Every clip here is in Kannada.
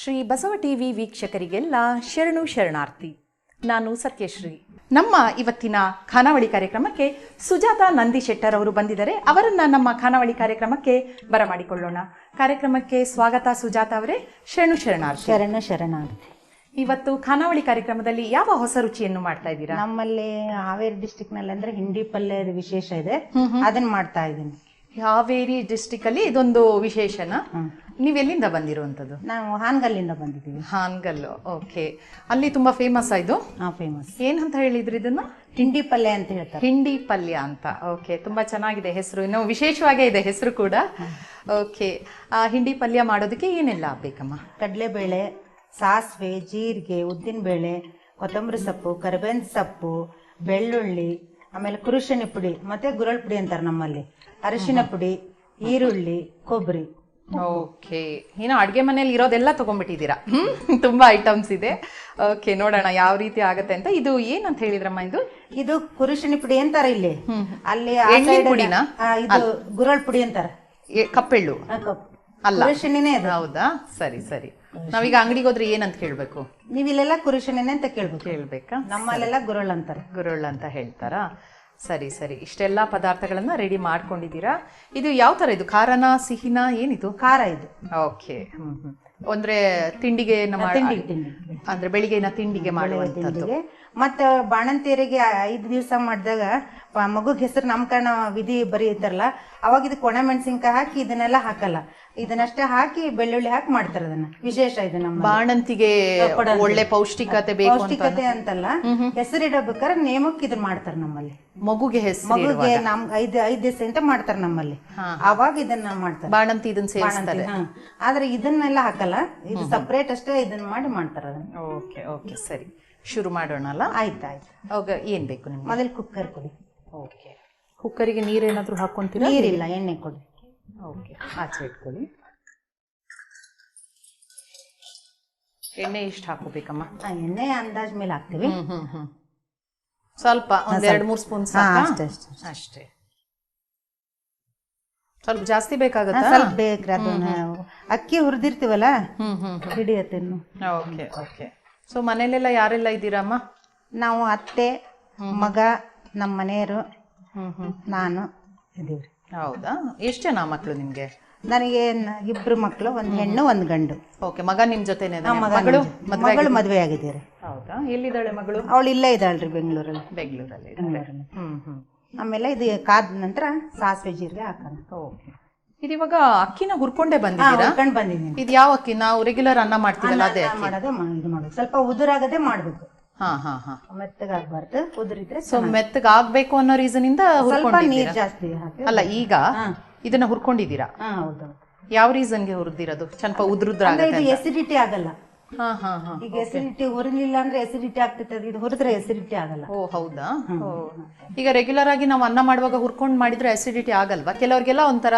ಶ್ರೀ ಬಸವ ಟಿವಿ ವೀಕ್ಷಕರಿಗೆಲ್ಲ ಶರಣು ಶರಣಾರ್ಥಿ. ನಾನು ಸತ್ಯಶ್ರೀ. ನಮ್ಮ ಇವತ್ತಿನ ಖಾನಾವಳಿ ಕಾರ್ಯಕ್ರಮಕ್ಕೆ ಸುಜಾತ ನಂದಿಶೆಟ್ಟರ್ ಅವರು ಬಂದಿದ್ದಾರೆ. ಅವರನ್ನ ನಮ್ಮ ಖಾನಾವಳಿ ಕಾರ್ಯಕ್ರಮಕ್ಕೆ ಬರಮಾಡಿಕೊಳ್ಳೋಣ. ಕಾರ್ಯಕ್ರಮಕ್ಕೆ ಸ್ವಾಗತ ಸುಜಾತ ಅವರೇ. ಶರಣು ಶರಣಾರ್ಥಿ. ಶರಣ ಶರಣಾರ್ಥಿ. ಇವತ್ತು ಖಾನಾವಳಿ ಕಾರ್ಯಕ್ರಮದಲ್ಲಿ ಯಾವ ಹೊಸ ರುಚಿಯನ್ನು ಮಾಡ್ತಾ ಇದ್ದೀರಾ? ನಮ್ಮಲ್ಲಿ ಹಾವೇರಿ ಡಿಸ್ಟಿಕ್ ನಲ್ಲಿ ಅಂದ್ರೆ ಹಿಂಡಿ ಪಲ್ಯ ವಿಶೇಷ ಇದೆ, ಅದನ್ನ ಮಾಡ್ತಾ ಇದ್ದೀನಿ. ಹಾವೇರಿ ಡಿಸ್ಟಿಕ್ ಅಲ್ಲಿ ಇದೊಂದು ವಿಶೇಷನ. ನೀವೆಲ್ಲಿಂದ ಬಂದಿರುವಂತದ್ದು? ನಾವು ಹಾನಗಲ್ಲಿಂದ ಬಂದಿದ್ದೀವಿ. ಹಾನಗಲ್ಲು, ಓಕೆ. ಅಲ್ಲಿ ತುಂಬಾ ಫೇಮಸ್ ಇದು. ಫೇಮಸ್. ಏನಂತ ಹೇಳಿದ್ರಿ ಇದನ್ನ? ಹಿಂಡಿ ಪಲ್ಯ ಅಂತ ಹೇಳ್ತಾರೆ. ಹಿಂಡಿ ಪಲ್ಯ ಅಂತ. ಓಕೆ, ತುಂಬಾ ಚೆನ್ನಾಗಿದೆ ಹೆಸರು, ಇನ್ನು ವಿಶೇಷವಾಗೇ ಇದೆ ಹೆಸರು ಕೂಡ. ಓಕೆ, ಹಿಂಡಿ ಪಲ್ಯ ಮಾಡೋದಕ್ಕೆ ಏನೆಲ್ಲ ಬೇಕಮ್ಮ? ಕಡಲೆಬೇಳೆ, ಸಾಸಿವೆ, ಜೀರಿಗೆ, ಉದ್ದಿನಬೇಳೆ, ಕೊತ್ತಂಬರಿ ಸೊಪ್ಪು, ಕರಿಬೇವಿನ ಸೊಪ್ಪು, ಬೆಳ್ಳುಳ್ಳಿ, ಆಮೇಲೆ ಕುರುಶಿನ ಪುಡಿ ಮತ್ತೆ ಗುರಳ್ ಪುಡಿ ಅಂತಾರೆ ನಮ್ಮಲ್ಲಿ, ಅರಿಶಿನ ಪುಡಿ, ಈರುಳ್ಳಿ, ಕೊಬ್ಬರಿ. ಓಕೆ, ಏನೋ ಅಡ್ಗೆ ಮನೇಲಿ ಇರೋದೆಲ್ಲ ತಗೊಂಡ್ಬಿಟ್ಟಿದ್ದೀರಾ. ತುಂಬಾ ಐಟಮ್ಸ್ ಇದೆ. ಓಕೆ, ನೋಡೋಣ ಯಾವ ರೀತಿ ಆಗತ್ತೆ ಅಂತ. ಇದು ಏನಂತ ಹೇಳಿದ್ರಮ್ಮ? ಇದು ಕುರುಶಿನ ಪುಡಿ ಅಂತಾರೆ ಇಲ್ಲಿ. ಅಲ್ಲಿ ಪುಡಿನ ಇದು ಗುರಳ್ ಪುಡಿ ಅಂತಾರೆ. ಕಪ್ಪೆಳ್ಳು ಅಲ್ಲ, ಕುರುಶಿನೇ. ಹೌದಾ? ಸರಿ ಸರಿ. ನಾವೀಗ ಅಂಗಡಿಗೆ ಹೋದ್ರೆ ಏನಂತ ಕೇಳ್ಬೇಕು? ನೀವಿಲ್ಲೆಲ್ಲ ಕುರುಶಿನೇ ಅಂತ ಕೇಳ್ಬೇಕಾ? ನಮ್ಮಲ್ಲೆಲ್ಲ ಗುರಳ್ ಅಂತಾರೆ. ಗುರಳ್ ಅಂತ ಹೇಳ್ತಾರಾ? ಸರಿ ಸರಿ. ಇಷ್ಟೆಲ್ಲ ಪದಾರ್ಥಗಳನ್ನ ರೆಡಿ ಮಾಡ್ಕೊಂಡಿದ್ದೀರಾ. ಇದು ಯಾವ ತರ? ಇದು ಖಾರನ ಸಿಹಿನ ಏನಿದು? ಖಾರ ಇದು. ಓಕೆ. ಅಂದ್ರೆ ತಿಂಡಿಗೆ ಅಂದ್ರೆ ಬೆಳಿಗ್ಗೆನ ತಿಂಡಿಗೆ ಮಾಡುವಂತದ್ದು. ಮತ್ತೆ ಬಾಣಂತಿಯರಿಗೆ 5 ದಿವಸ ಮಾಡಿದಾಗ ಮಗುಗ್ ಹೆಸರು ನಾಮಕರಣ ವಿಧಿ ಬರೀತಾರಲ್ಲ, ಅವಾಗ ಇದಕ್ಕೆ ಒಣ ಮೆಣಸಿನ್ಕಾಯಿ ಹಾಕಿ ಇದನ್ನೆಲ್ಲ ಹಾಕಲ್ಲ, ಇದನ್ನಷ್ಟೇ ಹಾಕಿ ಬೆಳ್ಳುಳ್ಳಿ ಹಾಕಿ ಮಾಡ್ತಾರೆ. ಅದನ್ನ ವಿಶೇಷ ಇದು. ನಮ್ಮ ಬಾಣಂತಿಗೆ ಒಳ್ಳೆ ಪೌಷ್ಟಿಕತೆ ಬೇಕು. ಪೌಷ್ಟಿಕತೆ ಅಂತಲ್ಲ, ಹೆಸರಿಡಬೇಕಾದ್ರೆ ನೇಮಕ್ಕೆ ಇದನ್ನ ಮಾಡ್ತಾರೆ ನಮ್ಮಲ್ಲಿ. ಮಗುಗೆ ನಮ್ 5 ದಿವಸ ಅಂತ ಮಾಡ್ತಾರೆ ನಮ್ಮಲ್ಲಿ, ಅವಾಗ ಇದನ್ನ ಮಾಡ್ತಾರೆ. ಬಾಣಂತಿ ಇದನ್ನ ಸೇರಿಸ್ತಾರೆ. ಆದ್ರೆ ಇದನ್ನೆಲ್ಲ ಹಾಕಲ್ಲ, ಇದು ಸಪರೇಟ್ ಅಷ್ಟೇ ಇದನ್ನ ಮಾಡಿ ಮಾಡ್ತಾರೆ ಅದನ್ನ. ಓಕೆ ಓಕೆ, ಸರಿ. ಶುರು ಮಾಡೋಣಲ್ಲ? ಆಯ್ತಾಯ್ತು. ಅವಾಗ ಏನ್ ಬೇಕು ನಿಮ್ಗೆ? ಮೊದಲು ಕುಕ್ಕರ್ ಕೊಡಿ. ಓಕೆ. ಕುಕ್ಕರಿಗೆ ನೀರೇನಾದ್ರೂ ಹಾಕೊಂತೀರಾ? ನೀರಿಲ್ಲ, ಎಣ್ಣೆ ಕೊಡಿ. ಓಕೆ, ಆಚೆ ಇಟ್ಕೊಳ್ಳಿ. ಎಣ್ಣೆ ಎಷ್ಟು ಹಾಕೋಬೇಕಮ್ಮ? ಎಣ್ಣೆ ಅಂದಾಜ್ ಮೇಲೆ ಹಾಕ್ತೀವಿ. ಸ್ವಲ್ಪ ಒಂದ್ 2-3 ಸ್ಪೂನ್ ಅಷ್ಟೇ. ಸ್ವಲ್ಪ ಜಾಸ್ತಿ ಬೇಕಾಗತ್ತಾ? ಸ್ವಲ್ಪ ಬೇಕ್ರಿ. ಅದು ಅಕ್ಕಿ ಹುರಿದಿರ್ತೀವಲ್ಲ, ಹಿಡಿಯತ್ತೆ. Okay okay. ಸೊ ಮನೇಲೆಲ್ಲ ಯಾರೆಲ್ಲ ಇದ್ದೀರಮ್ಮ? ನಾವು ಅತ್ತೆ, ಮಗ, ನಮ್ಮ ಮನೆಯವರು, ನಾನು ಇದೀವ್ರಿ. ಹೌದಾ? ಎಷ್ಟು ಜನ ಮಕ್ಕಳು ನಿಮ್ಗೆ? ನನಗೆ 2 ಮಕ್ಕಳು, 1 ಹೆಣ್ಣು 1 ಗಂಡು. ಓಕೆ. ಮಗ ನಿಮ್ ಜೊತೆನೆ? ಮಗಳು ಮದುವೆ ಆಗಿದ್ದೀರಿ. ಹೌದಾ? ಎಲ್ಲಿದ್ದಾಳೆ ಮಗಳು? ಅವಳು ಇಲ್ಲೇ ಇದ್ದಾಳ್ರಿ, ಬೆಂಗಳೂರಲ್ಲಿ. ಆಮೇಲೆ ಇದು ಕಾದ ನಂತರ ಸಾಸಿವೆ ಜೀರಿಗೆ ಹಾಕೋಣ. ಓಕೆ. ಇದು ಇವಾಗ ಅಕ್ಕಿನ ಹುರ್ಕೊಂಡೇ ಬಂದಿದ್ದೀರಾ? ಹುರ್ಕೊಂಡು ಬಂದಿದ್ದೀನಿ. ಇದು ಯಾವ ಅಕ್ಕಿ? ನಾವು ರೆಗ್ಯುಲರ್ ಅನ್ನ ಮಾಡ್ತೀವಲ್ಲ ಅದೇ ಮಾಡೋದು. ಇದು ಮಾಡೋದು ಸ್ವಲ್ಪ ಉದುರಾಗದೆ ಮಾಡ್ಬೇಕು. ಮೆತ್ತಗಾಗಬಾರ್ದು, ಉದುರಿದ್ರೆ. ಸೊ ಮೆತ್ತಗಾಗ್ಬೇಕು ಅನ್ನೋ ರೀಸನ್ ಇಂದ ಸ್ವಲ್ಪ ನೀರ್ ಜಾಸ್ತಿ ಹಾಕಿ. ಅಲ್ಲ, ಈಗ ಇದನ್ನ ಹುರ್ಕೊಂಡಿದ್ದೀರಾ? ಹೌದು. ಯಾವ ರೀಸನ್ಗೆ ಹುರಿದಿರೋದು? ಸ್ವಲ್ಪ ಉದುರುದ್ರಾಗತ್ತೆ. ಇದು ಎಸಿಡಿಟಿ ಆಗಲ್ಲ. ಈಗ ಎಸಿಡಿಟಿ ಹುರಿಲಿಲ್ಲ ಅಂದ್ರೆ ಎಸಿಡಿಟಿ ಆಗ್ತೈತೆ, ಇದು ಹುರಿದ್ರೆ ಎಸಿಡಿಟಿ ಆಗಲ್ಲ. ಓ ಹೌದಾ? ಈಗ ರೆಗ್ಯುಲರ್ ಆಗಿ ನಾವು ಅನ್ನ ಮಾಡುವಾಗ ಹುರ್ಕೊಂಡ್ ಮಾಡಿದ್ರೆ ಎಸಿಡಿಟಿ ಆಗಲ್ವಾ? ಕೆಲವ್ರಿಗೆಲ್ಲ ಒಂಥರ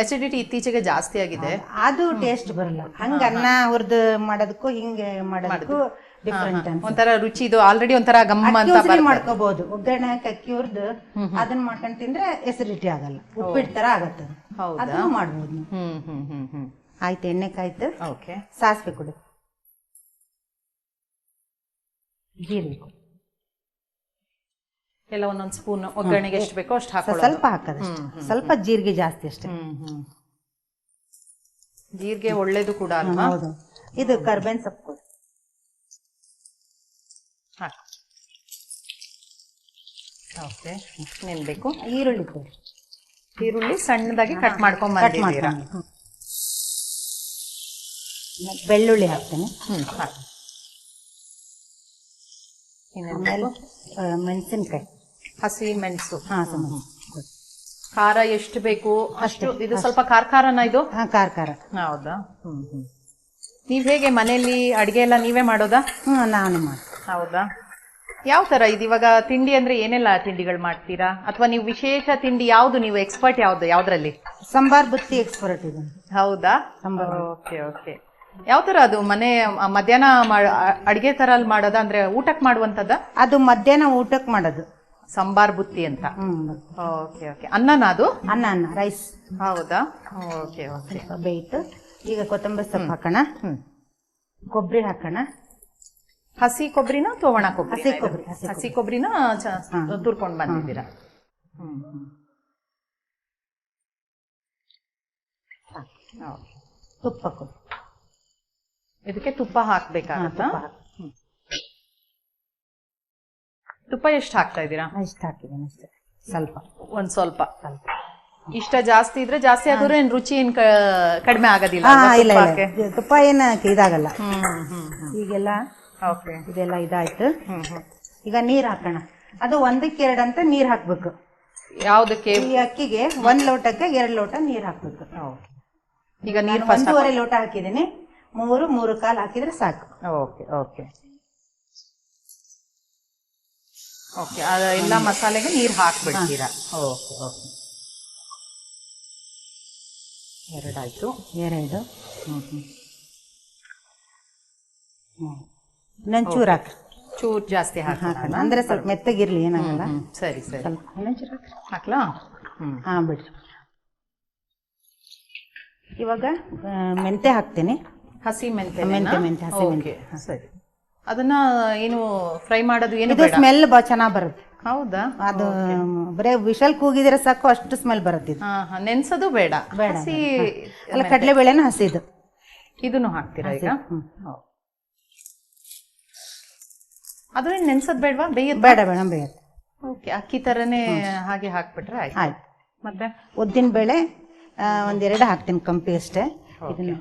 ಎಸಿಡಿಟಿ ಇತ್ತೀಚೆಗೆ ಜಾಸ್ತಿ ಆಗಿದೆ, ಅದು ಟೇಸ್ಟ್ ಬರಲ್ಲ. ಹಂಗ ಅನ್ನ ಹುರಿದು ಮಾಡೋದಕ್ಕೂ ಹಿಂಗೆ ಮಾಡೋದಕ್ಕೂ ಡಿಫ್ರೆಂಟ್. ಒಂಥರ ರುಚಿ ಇದು ಆಲ್ರೆಡಿ ಒಂಥರ ಗಮ್ಮ ಅಂತ ಮಾಡ್ಕೋಬಹುದು. ಒಗ್ಗರಣೆ ಹಾಕಿ ಅಕ್ಕಿ ಹುರಿದು ಅದನ್ನ ಮಾಡ್ಕೊಂಡ್ ತಿಂದ್ರೆ ಎಸಿಡಿಟಿ ಆಗಲ್ಲ, ಉಪ್ಪಿಟ್ಟು ತರ ಆಗತ್ತೆ. ಅದನ್ನು ಮಾಡ್ಬೋದು. ಆಯ್ತು, ಎಣ್ಣೆ ಕಾಯ್ತು. ಓಕೆ. ಸಾಸಿವೆ ಕೊಡಿ, ಜೀರಿಗೆ ಎಲ್ಲ ಒಂದೊಂದು ಸ್ಪೂನ್. ಒಗ್ಗರಣೆಗೆ ಎಷ್ಟು ಬೇಕೋ ಅಷ್ಟು ಹಾಕೊಳ್ಳೋದು. ಸ್ವಲ್ಪ ಹಾಕೋದಷ್ಟೇ, ಸ್ವಲ್ಪ ಜೀರಿಗೆ ಜಾಸ್ತಿ ಅಷ್ಟೇ. ಜೀರಿಗೆ ಒಳ್ಳೇದು ಕೂಡ ಅಲ್ವಾ? ಹೌದು. ಇದು ಕರಿಬೇವಿನ ಸೊಪ್ಪು ಕೊಡಿ. ಓಕೆ. ಏನ್ ಬೇಕು? ಈರುಳ್ಳಿ ಕೊಡಿ. ಈರುಳ್ಳಿ ಸಣ್ಣದಾಗಿ ಕಟ್ ಮಾಡ್ಕೊಂಡ್ ಬಂದಿದ್ದೀರಾ? ಬೆಳ್ಳುಳ್ಳಿ ಹಾಕ್ತೇನೆ. ಮೆಣಸಿನ್ಕಾಯಿ, ಹಸಿ ಮೆಣಸು. ಖಾರ ಎಷ್ಟು ಬೇಕು ಅಷ್ಟು. ಇದು ಸ್ವಲ್ಪ ಖಾರನ ಇದು? ಖಾರ. ಹೌದಾ? ನೀವ್ ಹೇಗೆ ಮನೆಯಲ್ಲಿ ಅಡ್ಗೆ ಎಲ್ಲ ನೀವೇ ಮಾಡೋದಾ? ನಾನು ಮಾಡಿ. ಹೌದಾ? ಯಾವ ತರ ಇದು? ಇವಾಗ ತಿಂಡಿ ಅಂದ್ರೆ ಏನೆಲ್ಲ ತಿಂಡಿಗಳು ಮಾಡ್ತೀರಾ? ಅಥವಾ ನೀವು ವಿಶೇಷ ತಿಂಡಿ ಯಾವ್ದು? ನೀವು ಎಕ್ಸ್ಪರ್ಟ್ ಯಾವ್ದ್ರಲ್ಲಿ? ಸಾಂಬಾರ್ ಬುತ್ತಿ ಎಕ್ಸ್ಪರ್ಟ್ ಇದೆ. ಹೌದಾ? Okay okay. ಯಾವ ತರ ಅದು? ಮನೆ ಮಧ್ಯಾಹ್ನ ಅಡ್ಗೆ ತರ ಅಲ್ಲಿ ಮಾಡೋದಾ? ಅಂದ್ರೆ ಊಟಕ್ಕೆ ಮಾಡುವಂತದ? ಅದು ಮಧ್ಯಾಹ್ನ ಊಟಕ್ಕೆ ಮಾಡೋದು. ಸಾಂಬಾರ್ ಬುತ್ತಿ ಅಂತ. Okay okay. ಅನ್ನನ ಅದು? ಅನ್ನ ರೈಸ್. ಹೌದಾ? Okay okay. ಬೇಯ್ತು. ಈಗ ಕೊತ್ತಂಬರಿ ಸೊಪ್ಪು ಹಾಕೋಣ. ಕೊಬ್ಬರಿ ಹಾಕೋಣ. ಹಸಿ ಕೊಬ್ಬರಿನ ಅಥವಾ ಒಣ ಕೊಬ್ಬರಿ? ಹಸಿ ಕೊಬ್ಬರಿ. ಹಸಿ ಕೊಬ್ಬರಿನ ತುರ್ಕೊಂಡು ಬಂದಿದ್ದೀರಾ. ತುಪ್ಪ ಕೊಡಿ. ಇದಕ್ಕೆ ತುಪ್ಪ ಹಾಕ್ಬೇಕಾಗತ್ತಾ? ತುಪ್ಪ ಎಷ್ಟು ಹಾಕ್ತಾ ಇದ್ದೀರಾ? ಇಷ್ಟ ಹಾಕಿದ್ದೀನಿ ಅಷ್ಟೇ, ಸ್ವಲ್ಪ ಒಂದ್ ಸ್ವಲ್ಪ. ಇಷ್ಟ ಜಾಸ್ತಿ ಇದ್ರೆ ಜಾಸ್ತಿ ಆಗೋದ್ರೆ ಏನ್ ರುಚಿ ಏನ್ ಕಡಿಮೆ ಆಗೋದಿಲ್ಲ? ಇಲ್ಲ ತುಪ್ಪ ಏನ ಇದಾಗಲ್ಲ. ಈಗೆಲ್ಲ ಇದೆಲ್ಲ ಇದಾಯ್ತು. ಈಗ ನೀರ್ ಹಾಕೋಣ. ಅದು 1:2 ಅಂತ ನೀರ್ ಹಾಕ್ಬೇಕು. ಯಾವ್ದಕ್ಕೆ? ಈ ಅಕ್ಕಿಗೆ 1 ಲೋಟಕ್ಕೆ 2 ಲೋಟ ನೀರ್ ಹಾಕ್ಬೇಕು. ಈಗ ನೀರ್ 1.5 ಲೋಟ ಹಾಕಿದ್ದೀನಿ. 3 ಕಾಲ್ ಹಾಕಿದ್ರೆ ಸಾಕು. Okay okay okay. ಎಲ್ಲ ಮಸಾಲೆಗೆ ನೀರ್ ಹಾಕ್ಬಿಡ್ತೀರಾ? Okay okay. 2 ಆಯ್ತು. 2 ಇನ್ನೊಂಚೂರು ಹಾಕಿ. ಚೂರ್ ಜಾಸ್ತಿ ಹಾಕೋಣ ಅಂದ್ರೆ ಸ್ವಲ್ಪ ಮೆತ್ತಗಿರ್ಲಿ, ಏನಾಗಲ್ಲ. ಸರಿ ಸರಿ. ಸ್ವಲ್ಪ ಇನ್ನೊಂಚೂರು ಹಾಕ್ಲಾ? ಬಿಡ್ರಿ. ಇವಾಗ ಮೆಂತೆ ಹಾಕ್ತೀನಿ. ಹಸಿ ಮೆಂತೆ? ಹಸಿ ಮೆಂತೆ. ಸರಿ. ಅದನ್ನ ಏನು ಫ್ರೈ ಮಾಡೋದು? ಏನು ಸ್ಮೆಲ್ ಚೆನ್ನಾಗ್ ಬರುತ್ತೆ. ಹೌದಾ? ಅದು ಬರೇ ವಿಷಲ್ ಕೂಗಿದ್ರೆ ಸಾಕು, ಅಷ್ಟು ಸ್ಮೆಲ್ ಬರುತ್ತೆ. ನೆನ್ಸೋದು ಬೇಡ? ಹಸಿ ಅಲ್ಲ, ಕಡಲೆಬೇಳೆನ ಹಸಿದು. ಇದನ್ನು ಹಾಕ್ತೀರಾ ಈಗ? ಅದನ್ನ ನೆನ್ಸೋದ್ ಬೇಡವಾ? ಬೇಯೋದು ಬೇಡ ಬೇಯುತ್ತೆ. ಓಕೆ. ಅಕ್ಕಿ ತರನೇ ಹಾಗೆ ಹಾಕ್ಬಿಟ್ರೆ ಆಯ್ತು. ಮತ್ತೆ ಉದ್ದಿನ ಬೇಳೆ 1-2 ಹಾಕ್ತೀನಿ, ಕಂಪಿ ಅಷ್ಟೇ. ಇದನ್ನ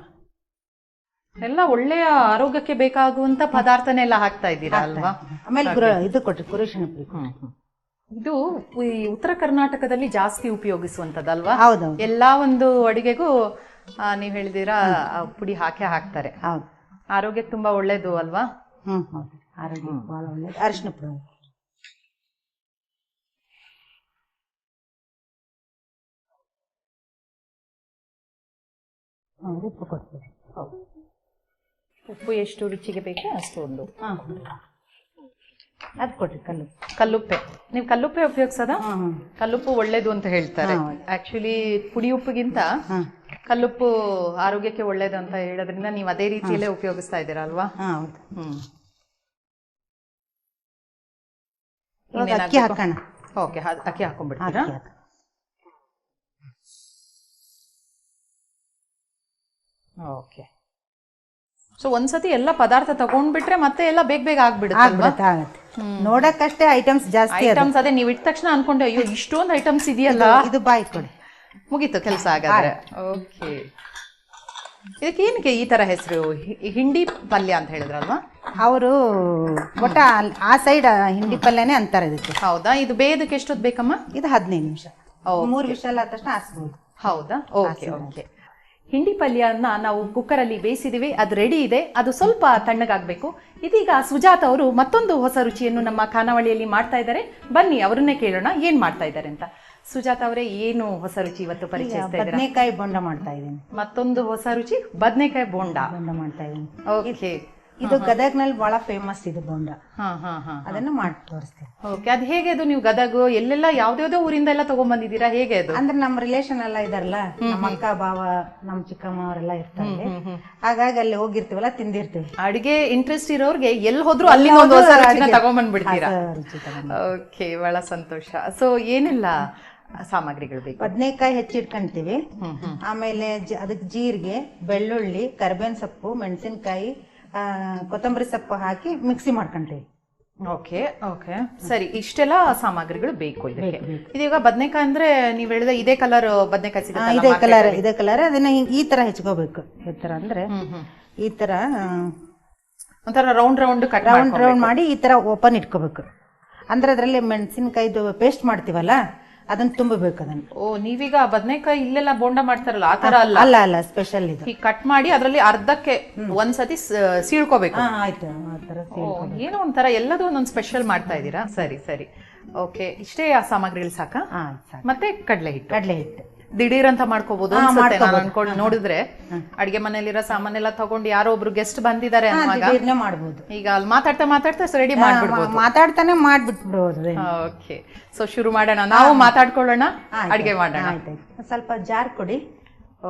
ಎಲ್ಲ ಒಳ್ಳೆಯ ಆರೋಗ್ಯಕ್ಕೆ ಬೇಕಾಗುವಂತ ಪದಾರ್ಥನೆಲ್ಲ ಹಾಕ್ತಾ ಇದ್ದೀರಾ ಅಲ್ವಾ? ಆಮೇಲೆ ಇದು ಕೊಟ್ರಿ ಕುರುಶಿನ ಪುಡಿ. ಇದು ಈ ಉತ್ತರ ಕರ್ನಾಟಕದಲ್ಲಿ ಜಾಸ್ತಿ ಉಪಯೋಗಿಸುವಂತದಲ್ವಾ? ಹೌದು. ಎಲ್ಲಾ ಒಂದು ಅಡಿಗೆಗೂ ನೀವ್ ಹೇಳಿದಿರಾ ಪುಡಿ ಹಾಕ್ತಾರೆ. ಹೌದು. ಆರೋಗ್ಯಕ್ಕೆ ತುಂಬಾ ಒಳ್ಳೇದು ಅಲ್ವಾ? ಹೌದು, ಆರೋಗ್ಯ ಬಹಳ ಒಳ್ಳೇದು. ಅರಿಶಿನ ಪುಡಿ ಉಪ್ಪು ಕೊಡ್ತೀವಿ. ಉಪ್ಪು ಎಷ್ಟು ರುಚಿಗೆ ಬೇಕು ಅಷ್ಟು ಒಂದು. ಅದು ಕೊಡ್ರಿ. ಕಲ್ಲುಪ್ಪೆ. ನೀವು ಕಲ್ಲುಪ್ಪೆ ಉಪಯೋಗಿಸೋದ? ಕಲ್ಲುಪ್ಪು ಒಳ್ಳೇದು ಅಂತ ಹೇಳ್ತಾರೆ. ಆಕ್ಚುಲಿ ಪುಡಿ ಉಪ್ಪಿಗಿಂತ ಕಲ್ಲುಪ್ಪು ಆರೋಗ್ಯಕ್ಕೆ ಒಳ್ಳೇದು ಅಂತ ಹೇಳೋದ್ರಿಂದ ನೀವು ಅದೇ ರೀತಿಯಲ್ಲೇ ಉಪಯೋಗಿಸ್ತಾ ಇದ್ದೀರಾ ಅಲ್ವಾ? ಹೌದು. ಅಕ್ಕಿ ಹಾಕೋಣ. ಓಕೆ, ಅಕ್ಕಿ ಹಾಕೊಂಡ್ಬಿಡ್ತೀರಾ? ಓಕೆ. ಸೊ ಒಂದ್ಸತಿ ಎಲ್ಲ ಪದಾರ್ಥ ತಗೊಂಡ್ಬಿಟ್ರೆ ಮತ್ತೆ ಎಲ್ಲ ಬೇಗ ಆಗ್ಬಿಡುತ್ತೆ. ನೋಡಕ್ಕಷ್ಟೇ ಐಟಮ್ಸ್ ಜಾಸ್ತಿ. ಐಟಮ್ಸ್ ಅದೇ ನೀವು ಇಟ್ಟ ತಕ್ಷಣ ಅನ್ಕೊಂಡೆ ಅಯ್ಯೋ ಇಷ್ಟೊಂದು ಐಟಮ್ಸ್ ಇದೆಯಲ್ಲ. ಇದು ಬಾಯಿ ಕೊಡಿ. ಮುಗೀತು ಕೆಲಸ ಆಗಾದ್ರೆ. ಓಕೆ. ಇದಕ್ಕೆ ಏನಕ್ಕೆ ಈ ತರ ಹೆಸರು ಹಿಂಡಿ ಪಲ್ಯ ಅಂತ ಹೇಳಿದ್ರಲ್ವಾ? ಅವರು ಒಟ್ಟ ಆ ಸೈಡ್ ಹಿಂಡಿ ಪಲ್ಯನೇ ಅಂತಾರೆ ಇದಕ್ಕೆ. ಹೌದಾ? ಇದು ಬೇಯೋದಕ್ಕೆ ಎಷ್ಟೊತ್ತು ಬೇಕಮ್ಮ? ಇದು 15 ನಿಮಿಷ. 3 ವಿಷಲ್ ಆದ ತಕ್ಷಣ ಆರಿಸ್ಬೋದು. ಹೌದಾ? Okay okay. ಹಿಂಡಿ ಪಲ್ಯನ ನಾವು ಕುಕ್ಕರಲ್ಲಿ ಬೇಯಿಸಿದೀವಿ, ಅದು ರೆಡಿ ಇದೆ. ಅದು ಸ್ವಲ್ಪ ತಣ್ಣಗಾಗಬೇಕು. ಇದೀಗ ಸುಜಾತ ಅವರು ಮತ್ತೊಂದು ಹೊಸ ರುಚಿಯನ್ನು ನಮ್ಮ ಖಾನಾವಳಿಯಲ್ಲಿ ಮಾಡ್ತಾ ಇದ್ದಾರೆ. ಬನ್ನಿ ಅವರನ್ನೇ ಕೇಳೋಣ ಏನ್ ಮಾಡ್ತಾ ಇದ್ದಾರೆ ಅಂತ. ಸುಜಾತ ಅವರೇ, ಏನು ಹೊಸ ರುಚಿ ಇವತ್ತು ಪರಿಚಯಿಸ್ತಾ ಇದ್ದೀರಾ? ಬದನೆಕಾಯಿ ಬೋಂಡ ಮಾಡ್ತಾ ಇದ್ದೀನಿ. ಮತ್ತೊಂದು ಹೊಸ ರುಚಿ ಬದನೆಕಾಯಿ ಬೋಂಡ ಮಾಡ್ತಾ ಇದ್ದೀನಿ. ಓಕೆ. ಇದು ಗದಗ್ನಲ್ಲಿ ಬಹಳ ಫೇಮಸ್ ಇದು ಬೋಂಡ. ಅದನ್ನ ಮಾಡಿ ತೋರಿಸ್ತೀನಿ. ಓಕೆ. ಅದು ಹೇಗೆ? ಅದು ನೀವು ಗದಗ ಎಲ್ಲೆಲ್ಲ ಯಾವ್ದಾವ್ದೋ ಊರಿಂದ ಎಲ್ಲ ತಗೊಂಡ್ಬಂದಿದ್ದೀರಾ? ಹೇಗೆ ಅದು? ಅಂದ್ರೆ ನಮ್ಮ ರಿಲೇಷನ್ ಎಲ್ಲ ಇದಾರಲ್ಲ, ನಮ್ಮ ಅಕ್ಕ ಬಾವ ನಮ್ಮ ಚಿಕ್ಕಮ್ಮ ಅವರೆಲ್ಲ ಇರ್ತಾರೆ. ಹಾಗಾಗಿ ಅಲ್ಲಿ ಹೋಗಿರ್ತೀವಲ್ಲ, ತಿಂದಿರ್ತೀವಿ. ಅಡಿಗೆ ಇಂಟ್ರೆಸ್ಟ್ ಇರೋರ್ಗೆ ಎಲ್ಲಿ ಹೋದ್ರು ಅಲ್ಲಿ ಒಂದು ಹೊಸ ರುಚಿನ ತಗೊಂಡ್ಬಂದ್ಬಿಡ್ತೀರಾ? ಓಕೆ, ಬಹಳ ಸಂತೋಷ. ಸೊ ಏನೆಲ್ಲ ಸಾಮಗ್ರಿಗಳು ಬೇಕು? ಬದನೆಕಾಯಿ ಹೆಚ್ಚಿಟ್ಕೊಂತೀವಿ. ಆಮೇಲೆ ಅದಕ್ಕೆ ಜೀರಿಗೆ, ಬೆಳ್ಳುಳ್ಳಿ, ಕರಿಬೇವಿನ ಸೊಪ್ಪು, ಮೆಣಸಿನಕಾಯಿ, ಕೊತ್ತಂಬರಿ ಸೊಪ್ಪು ಹಾಕಿ ಮಿಕ್ಸಿ ಮಾಡ್ಕೊಂತೀವಿ. ಓಕೆ ಓಕೆ, ಸರಿ. ಇಷ್ಟೆಲ್ಲ ಸಾಮಗ್ರಿಗಳು ಬೇಕು ಇದಕ್ಕೆ. ಇದೀಗ ಬದನೆಕಾಯಿ ಅಂದ್ರೆ ನೀವ್ ಹೇಳಿದ ಇದೇ ಕಲರ್ ಬದನೆಕಾಯಿ ಸಿಗುತ್ತೆ? ಇದೇ ಕಲರ್. ಅದನ್ನ ಈ ತರ ಹೆಚ್ಕೋಬೇಕು. ಈ ತರ ಅಂದ್ರೆ ಈ ತರ ಒಂಥರ ರೌಂಡ್ ರೌಂಡ್ ಮಾಡಿ ಈ ತರ ಓಪನ್ ಇಟ್ಕೋಬೇಕು. ಅಂದ್ರೆ ಅದ್ರಲ್ಲಿ ಮೆಣಸಿನಕಾಯಿದು ಪೇಸ್ಟ್ ಮಾಡ್ತೀವಲ್ಲ, ಅದನ್ನ ತುಂಬಬೇಕು. ಅದನ್ನ ನೀವೀಗ ಬದನೆಕಾಯಿ ಇಲ್ಲೆಲ್ಲ ಬೋಂಡ ಮಾಡ್ತಾರಲ್ಲ ಆ ತರ ಅಲ್ಲ? ಅಲ್ಲ ಅಲ್ಲ, ಸ್ಪೆಷಲ್ ಇದು. ಈಗ ಕಟ್ ಮಾಡಿ ಅದ್ರಲ್ಲಿ ಅರ್ಧಕ್ಕೆ ಒಂದ್ಸತಿ ಸೀಳ್ಕೋಬೇಕು. ಆಯ್ತು. ಏನೋ ಒಂಥರ ಎಲ್ಲದೂ ಒಂದೊಂದು ಸ್ಪೆಷಲ್ ಮಾಡ್ತಾ ಇದ್ದೀರಾ. ಸರಿ ಸರಿ, ಓಕೆ. ಇಷ್ಟೇ ಆ ಸಾಮಗ್ರಿಗಳು ಸಾಕಾ? ಮತ್ತೆ ಕಡಲೆ ಹಿಟ್ಟು ದಿಢೀರ್ ಅಂತ ಮಾಡ್ಕೋಬಹುದು ಅನ್ಕೊಂಡು ನೋಡಿದ್ರೆ. ಅಡಿಗೆ ಮನೇಲಿರೋ ಸಾಮಾನೆಲ್ಲ ತಗೊಂಡು ಯಾರೋ ಒಬ್ರು ಗೆಸ್ಟ್ ಬಂದಿದ್ದಾರೆ ಅನ್ನುವಾಗ ಮಾಡ್ಬೋದು. ಈಗ ಅಲ್ಲಿ ಮಾತಾಡ್ತಾ ರೆಡಿ ಮಾಡ್ಬಿಡ್ಬೋದು. ಮಾತಾಡ್ತಾನೆ ಮಾಡ್ಬಿಟ್ಬಿಡ್ಬೋದು. ಓಕೆ. ಸೊ ಶುರು ಮಾಡೋಣ. ನಾವು ಮಾತಾಡ್ಕೊಳ್ಳೋಣ, ಅಡಿಗೆ ಮಾಡೋಣ. ಸ್ವಲ್ಪ ಜಾರ್ ಕೊಡಿ.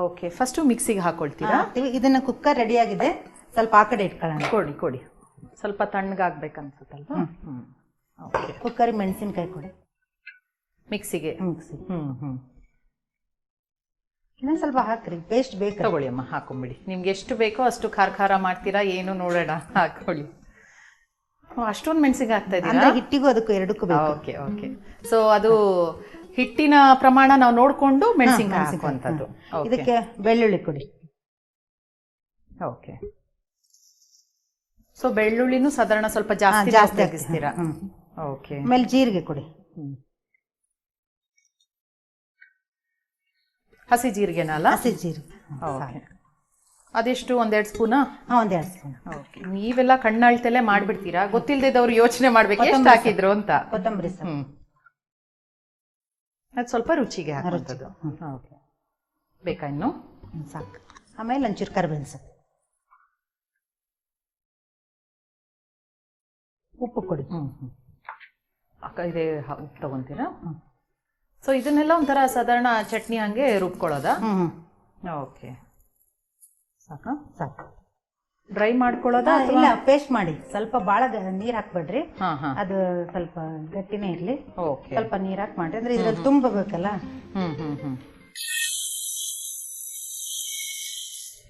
ಓಕೆ. ಫಸ್ಟ್ ಮಿಕ್ಸಿಗೆ ಹಾಕೊಳ್ತೀರಾ? ಇದನ್ನ ಕುಕ್ಕರ್ ರೆಡಿ ಆಗಿದೆ. ಸ್ವಲ್ಪ ಆ ಕಡೆ ಇಟ್ಕೊಳ್ಳೋಣ. ಕೊಡಿ ಸ್ವಲ್ಪ ತಣ್ಣಗಾಗ್ಬೇಕನ್ಸುತ್ತಲ್ವಾ? ಓಕೆ. ಕುಕ್ಕರ್ ಮೆಣಸಿನ್ಕಾಯಿ ಕೊಡಿ ಮಿಕ್ಸಿಗೆ. ಇನ್ನೊಂದು ಸ್ವಲ್ಪ ಹಾಕ್ರಿ, ಪೇಸ್ಟ್ ಬೇಕು. ತಗೊಳ್ಳಿ ಅಮ್ಮ, ಹಾಕೊಂಬಿಡಿ. ನಿಮ್ಗೆ ಎಷ್ಟು ಬೇಕೋ ಅಷ್ಟು ಖಾರ ಮಾಡ್ತೀರಾ ಏನು ನೋಡೋಣ. ಹಾಕೊಳ್ಳಿ. ಅಷ್ಟೊಂದು ಮೆಣಸಿಗೆ ಹಾಕ್ತಾ ಇದ್ದೀರಾ? ಹಿಟ್ಟಿಗೂ ಅದಕ್ಕೂ ಎರಡಕ್ಕೂ ಬೇಕು. ಓಕೆ. ಸೊ ಅದು ಹಿಟ್ಟಿನ ಪ್ರಮಾಣ ನಾವು ನೋಡ್ಕೊಂಡು ಮೆಣಸಿನಕಾಯಿ ಹಾಕುವಂಥದ್ದು. ಇದಕ್ಕೆ ಬೆಳ್ಳುಳ್ಳಿ ಕೊಡಿ. ಓಕೆ. ಸೊ ಬೆಳ್ಳುಳ್ಳಿನೂ ಸಾಧಾರಣ ಸ್ವಲ್ಪ ಜಾಸ್ತಿ ಹಾಕಿಸ್ತೀರಾ? ಓಕೆ. ಆಮೇಲೆ ಜೀರಿಗೆ ಕೊಡಿ. ಹಸಿ ಜೀರಿಗೆನಲ್ಲ? ಹಸಿ ಜೀರಿಗೆ. ಓಕೆ. ಅದೆಷ್ಟು, 1-2 ಸ್ಪೂನಾ? 1-2 ಸ್ಪೂನ್. ಓಕೆ. ನೀವೆಲ್ಲ ಕಣ್ಣಾಳ್ತಲ್ಲೇ ಮಾಡ್ಬಿಡ್ತೀರಾ, ಗೊತ್ತಿಲ್ದಿದ್ದವ್ರು ಯೋಚನೆ ಮಾಡ್ಬೇಕು ಎಷ್ಟು ಹಾಕಿದ್ರು ಅಂತ. ಕೊತ್ತಂಬರಿ ಅದು ಸ್ವಲ್ಪ ರುಚಿಗೆ ಹಾಕುವಂಥದ್ದು. ಓಕೆ. ಬೇಕಾ ಇನ್ನು? ಸಾಕು. ಆಮೇಲೆ ಒಂಚೂರು ಕರಿಬೇವಿನ ಸೊಪ್ಪು, ಉಪ್ಪು ಕೊಡಿ. ಇದೆ ಉಪ್ಪು ತಗೊಂತೀರಾ? ಸೊ ಇದನ್ನೆಲ್ಲ ಒಂಥರ ಸಾಧಾರಣ ಚಟ್ನಿ ಹಂಗೆ ರುಬ್ಕೊಳ್ಳೋದಾ? ಓಕೆ. ಸಾಕು. ಡ್ರೈ ಮಾಡ್ಕೊಳ್ಳೋದಾ? ಇಲ್ಲ, ಪೇಸ್ಟ್ ಮಾಡಿ. ಸ್ವಲ್ಪ ಭಾಳ ನೀರು ಹಾಕ್ಬೇಡ್ರಿ, ಹಾ. ಅದು ಸ್ವಲ್ಪ ಗಟ್ಟಿನೇ ಇರ್ಲಿ. ಓಕೆ. ಸ್ವಲ್ಪ ನೀರು ಹಾಕಿ ಮಾಡ್ರಿ, ಅಂದ್ರೆ ಇದ್ರಲ್ಲಿ ತುಂಬಬೇಕಲ್ಲ.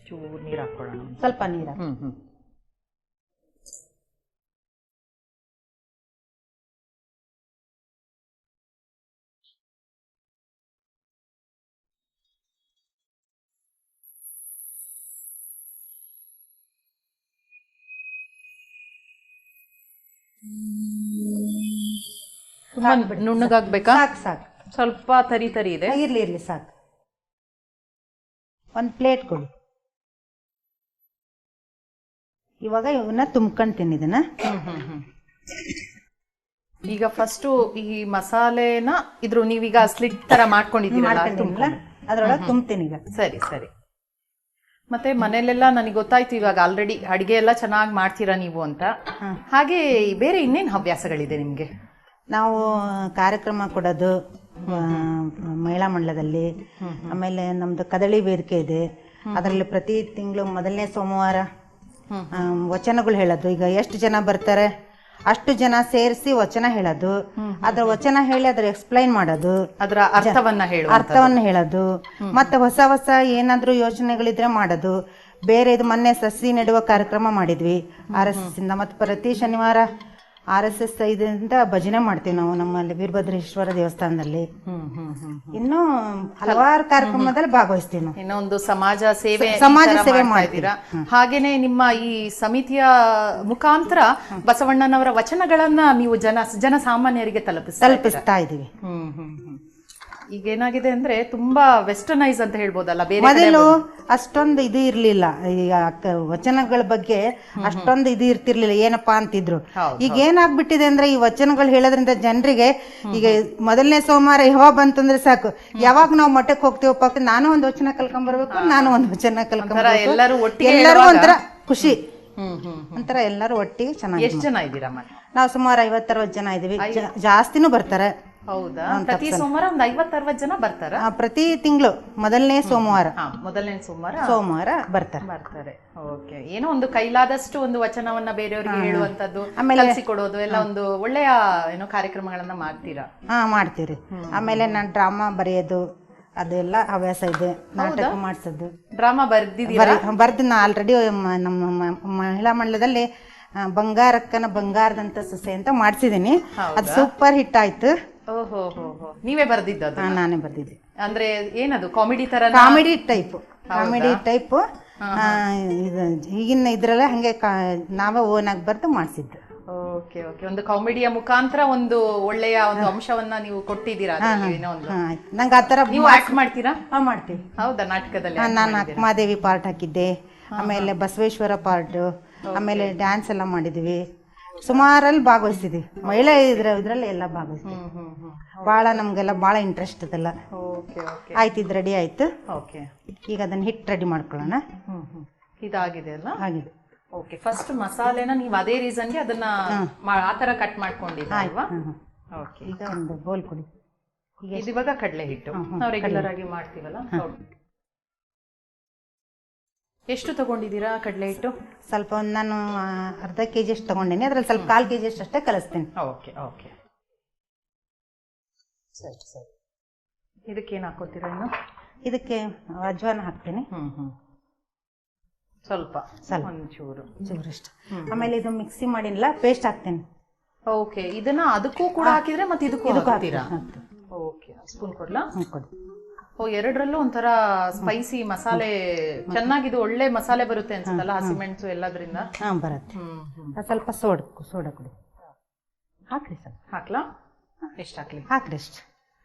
ಚೂರು ನೀರು ಹಾಕೊಳ್ಳೋಣ. ಸ್ವಲ್ಪ ನೀರು ಹಾಕಿ. ನುಣ್ಣಗಾಗ್ಬೇಕಾ? ಸಾಕು. ಸ್ವಲ್ಪ ತರಿ ಇದೆ. ಇರ್ಲಿ ಸಾಕು. ಒಂದು ಪ್ಲೇಟ್ ಕೊಡಿ. ಇವಾಗ ಇವನ್ನ ತುಂಬ್ಕೊಂತೀನಿ ಇದನ್ನ. ಈಗ ಫಸ್ಟ್ ಈ ಮಸಾಲೆನ ನೀವೀಗ ಸ್ಲಿಟ್ ತರ ಮಾಡ್ಕೊಂಡಿದ್ದೀರಲ್ಲ, ಅದ್ರೊಳಗೆ ತುಂಬ್ತೀನಿ ಈಗ. ಸರಿ. ಮತ್ತೆ ಮನೇಲೆಲ್ಲ ನನಗೆ ಗೊತ್ತಾಯ್ತು ಇವಾಗ ಆಲ್ರೆಡಿ ಅಡಿಗೆ ಎಲ್ಲ ಚೆನ್ನಾಗಿ ಮಾಡ್ತೀರಾ ನೀವು ಅಂತ. ಹಾಗೆ ಬೇರೆ ಇನ್ನೇನು ಹವ್ಯಾಸಗಳಿದೆ ನಿಮ್ಗೆ? ನಾವು ಕಾರ್ಯಕ್ರಮ ಕೊಡೋದು ಮಹಿಳಾ ಮಂಡಲದಲ್ಲಿ. ಆಮೇಲೆ ನಮ್ದು ಕದಳಿ ವೇದಿಕೆ ಇದೆ, ಅದರಲ್ಲಿ ಪ್ರತಿ ತಿಂಗಳು ಮೊದಲನೇ ಸೋಮವಾರ ವಚನಗಳು ಹೇಳೋದು. ಈಗ ಎಷ್ಟು ಜನ ಬರ್ತಾರೆ ಅಷ್ಟು ಜನ ಸೇರಿಸಿ ವಚನ ಹೇಳೋದು, ಅದ್ರ ವಚನ ಹೇಳಿ ಅದ್ರ ಎಕ್ಸ್ಪ್ಲೈನ್ ಮಾಡೋದು, ಅದರ ಅರ್ಥವನ್ನ ಹೇಳೋದು. ಮತ್ತೆ ಹೊಸ ಏನಾದ್ರೂ ಯೋಚನೆಗಳಿದ್ರೆ ಮಾಡೋದು. ಬೇರೆ ಇದು ಮೊನ್ನೆ ಸಸಿ ನೆಡುವ ಕಾರ್ಯಕ್ರಮ ಮಾಡಿದ್ವಿ RSS ಇಂದ. ಮತ್ತೆ ಪ್ರತಿ ಶನಿವಾರ RSS ಇದರಿಂದ ಭಜನೆ ಮಾಡ್ತೀವಿ ನಾವು ನಮ್ಮಲ್ಲಿ ವೀರಭದ್ರೇಶ್ವರ ದೇವಸ್ಥಾನದಲ್ಲಿ. ಇನ್ನು ಹಲವಾರು ಕಾರ್ಯಕ್ರಮದಲ್ಲಿ ಭಾಗವಹಿಸ್ತೀವಿ ನಾವು. ಇನ್ನೊಂದು ಸಮಾಜ ಸೇವೆ ಮಾಡ್ತೀರಾ. ಹಾಗೇನೆ ನಿಮ್ಮ ಈ ಸಮಿತಿಯ ಮುಖಾಂತರ ಬಸವಣ್ಣನವರ ವಚನಗಳನ್ನ ನೀವು ಜನಸಾಮಾನ್ಯರಿಗೆ ತಲುಪಿಸ್ತಾ ಇದೀವಿ. ಈಗ ಏನಾಗಿದೆ ಅಂದ್ರೆ ತುಂಬಾ ವೆಸ್ಟರ್ನೈಸ್ ಅಂತ ಹೇಳ್ಬೋದಲ್ಲ. ಮೊದಲು ಅಷ್ಟೊಂದು ಇದು ಇರ್ಲಿಲ್ಲ, ಈಗ ವಚನಗಳ ಬಗ್ಗೆ ಅಷ್ಟೊಂದು ಇದು ಇರ್ತಿರ್ಲಿಲ್ಲ, ಏನಪ್ಪಾ ಅಂತಿದ್ರು. ಈಗ ಏನಾಗ್ಬಿಟ್ಟಿದೆ ಅಂದ್ರೆ ಈ ವಚನಗಳು ಹೇಳೋದ್ರಿಂದ ಜನರಿಗೆ ಈಗ ಮೊದಲನೇ ಸೋಮವಾರ ಯಾವಾಗ ಬಂತಂದ್ರೆ ಸಾಕು, ಯಾವಾಗ ನಾವು ಮಠಕ್ಕೆ ಹೋಗ್ತೀವಪ್ಪ, ನಾನು ಒಂದು ವಚನ ಕಲ್ಕೊಂಡ್ಬರ್ಬೇಕು, ನಾನು ಒಂದು ವಚನ ಕಲ್ಕೊಂಡ್ಬರ್ಬೇಕು, ಎಲ್ಲರೂ ಒಂಥರ ಖುಷಿ. ಒಂಥರ ಎಲ್ಲರೂ ಒಟ್ಟಿಗೆ ಚೆನ್ನಾಗಿ. ಎಷ್ಟು ಜನ ಇದ್ದೀರಾ? ನಾವು ಸುಮಾರು 50-60 ಜನ ಇದೀವಿ. ಜಾಸ್ತಿನೂ ಬರ್ತಾರೆ. ಹೌದಾ? ಪ್ರತಿ ಸೋಮವಾರ ಒಂದು 50-60 ಜನ ಬರ್ತಾರ? ಪ್ರತಿ ತಿಂಗಳು ಮೊದಲನೇ ಸೋಮವಾರ ಸೋಮವಾರ ಬರ್ತಾರೆ. ಓಕೆ. ಏನೋ ಒಂದು ಕೈಲಾದಷ್ಟು ಒಂದು ವಚನವನ್ನ ಬೇರೆಯವರಿಗೆ ಹೇಳುವಂತದ್ದು, ಕಲಿಸಿಕೊಡೋದು ಎಲ್ಲ ಒಂದು ಒಳ್ಳೆಯ ಏನೋ ಕಾರ್ಯಕ್ರಮಗಳನ್ನ ಮಾಡ್ತೀರಾ? ಮಾಡ್ತೀರಿ. ಆಮೇಲೆ ನಾನು ಡ್ರಾಮಾ ಬರೆಯೋದು ಅದೆಲ್ಲ ಹವ್ಯಾಸ ಇದೆ. ನಾಟಕ ಮಾಡ್ಸೋದು. ಡ್ರಾಮಾ ಬರ್ದಿನ ಆಲ್ರೆಡಿ ನಮ್ಮ ಮಹಿಳಾ ಮಂಡಲದಲ್ಲಿ ಬಂಗಾರಕ್ಕನ ಬಂಗಾರದಂತ ಸೊಸೆ ಅಂತ ಮಾಡ್ಸಿದೀನಿ. ಅದು ಸೂಪರ್ ಹಿಟ್ ಆಯ್ತು. ನೀವೇ ಬರ್ದಿದ್ದು? ನಾನೇ ಬರ್ದಿದ್ದೆ. ಅಂದ್ರೆ ಏನದು ಕಾಮಿಡಿ ತರ? Comedy type. ಈಗಿನ ಇದ್ರಲ್ಲೇ ಹಂಗೆ ನಾವೇ ಓನ್ ಆಗಿ ಬರ್ದು ಮಾಡ್ಸಿದ್ದು. ಓಕೆ. ಒಂದು ಕಾಮಿಡಿಯ ಮುಖಾಂತರ ಒಂದು ಒಳ್ಳೆಯ ಒಂದು ಅಂಶವನ್ನ ನೀವು ಕೊಟ್ಟಿದ್ದೀರಾ. ನಂಗೆ ಆತರ ನೀವು ಆಕ್ಟ್ ಮಾಡ್ತೀರಾ? ಮಾಡ್ತೀವಿ. ಹೌದಾ? ನಾಟಕದಲ್ಲಿ ನಾನು ಅಕ್ಕಮಾದೇವಿ ಪಾರ್ಟ್ ಹಾಕಿದ್ದೆ, ಆಮೇಲೆ ಬಸವೇಶ್ವರ ಪಾರ್ಟ್, ಆಮೇಲೆ ಡ್ಯಾನ್ಸ್ ಎಲ್ಲ ಮಾಡಿದ್ವಿ. ಸುಮಾರಲ್ಲಿ ಭಾಗವಹಿಸಿದ್ವಿ. ಮಹಿಳಾ ಇದ್ರಲ್ಲಿ ಎಲ್ಲ ಭಾಗವಹಿಸ್ತೀವಿ. ಭಾಳ ನಮ್ಗೆಲ್ಲ ಭಾಳ ಇಂಟ್ರೆಸ್ಟ್ ಅದೆಲ್ಲ. ಆಯ್ತು, ಇದು ರೆಡಿ ಆಯ್ತು. ಈಗ ಅದನ್ನ ಹಿಟ್ಟು ರೆಡಿ ಮಾಡ್ಕೊಳ್ಳೋಣ. ಇದಾಗಿದೆ ಅಲ್ಲ? ಆಗಿದೆ. ಓಕೆ. ಫಸ್ಟ್ ಮಸಾಲೆನ ನೀವು ಅದೇ ರೀಸನ್ಗೆ ಅದನ್ನ ಆ ತರ ಕಟ್ ಮಾಡ್ಕೊಂಡಿದ್ದೀರಾ? ಓಕೆ. ಈಗ ಒಂದು ಬೋಲ್ ಕೊಡಿ. ಇದು ಇವಾಗ ಕಡಲೆ ಹಿಟ್ಟು ನಾವು ರೆಗ್ಯುಲರ್ ಆಗಿ ಮಾಡ್ತೀವಲ್ಲ. ಎಷ್ಟು ತಗೊಂಡಿದ್ದೀರಾ ಕಡಲೆ ಹಿಟ್ಟು? ಸ್ವಲ್ಪ ಒಂದು ನಾನು ಅರ್ಧ ಕೆಜಿ ಅಷ್ಟು ತಗೊಂಡೇನಿ, ಅದ್ರಲ್ಲಿ ಸ್ವಲ್ಪ 1/4 ಕೆಜಿ ಅಷ್ಟೇ ಕಲಿಸ್ತೀನಿ. ಓಕೆ ಓಕೆ, ಸರಿ ಸರಿ. ಇದಕ್ಕೇನು ಹಾಕೋತೀರಾ ಇನ್ನು? ಇದಕ್ಕೆ ಅಜ್ವಾನ ಹಾಕ್ತೀನಿ. ಸ್ವಲ್ಪ ಸ್ವಲ್ಪ ಒಂಚೂರು ಚೂರಷ್ಟು. ಆಮೇಲೆ ಇದು ಮಿಕ್ಸಿ ಮಾಡಿಲ್ಲ, ಪೇಸ್ಟ್ ಹಾಕ್ತೀನಿ. ಓಕೆ, ಇದನ್ನ ಅದಕ್ಕೂ ಕೂಡ ಹಾಕಿದ್ರೆ ಮತ್ತೆ ಇದಕ್ಕೂ ಹಾಕ್ತೀರಾ? ಓಕೆ, ಸ್ಪೂನ್ ಕೊಡ್ಲಾ? ಕೊಡಿ. ಓ, ಎರಡರಲ್ಲೂ ಒಂಥರ ಸ್ಪೈಸಿ ಮಸಾಲೆ ಚೆನ್ನಾಗಿದು, ಒಳ್ಳೆ ಮಸಾಲೆ ಬರುತ್ತೆ ಅನ್ಸುತ್ತಲ್ಲ, ಹಸಿಮೆಣಸು ಎಲ್ಲದ್ರಿಂದ. ಬರುತ್ತೆ. ಸ್ವಲ್ಪ ಸೋಡಾ ಕೊಡಿ. ಹಾಕ್ರಿ ಸ್ವಲ್ಪ. ಹಾಕ್ಲಾ? ಎಷ್ಟು ಹಾಕ್ಲಿ? ಹಾಕ್ರಿ ಅಷ್ಟು.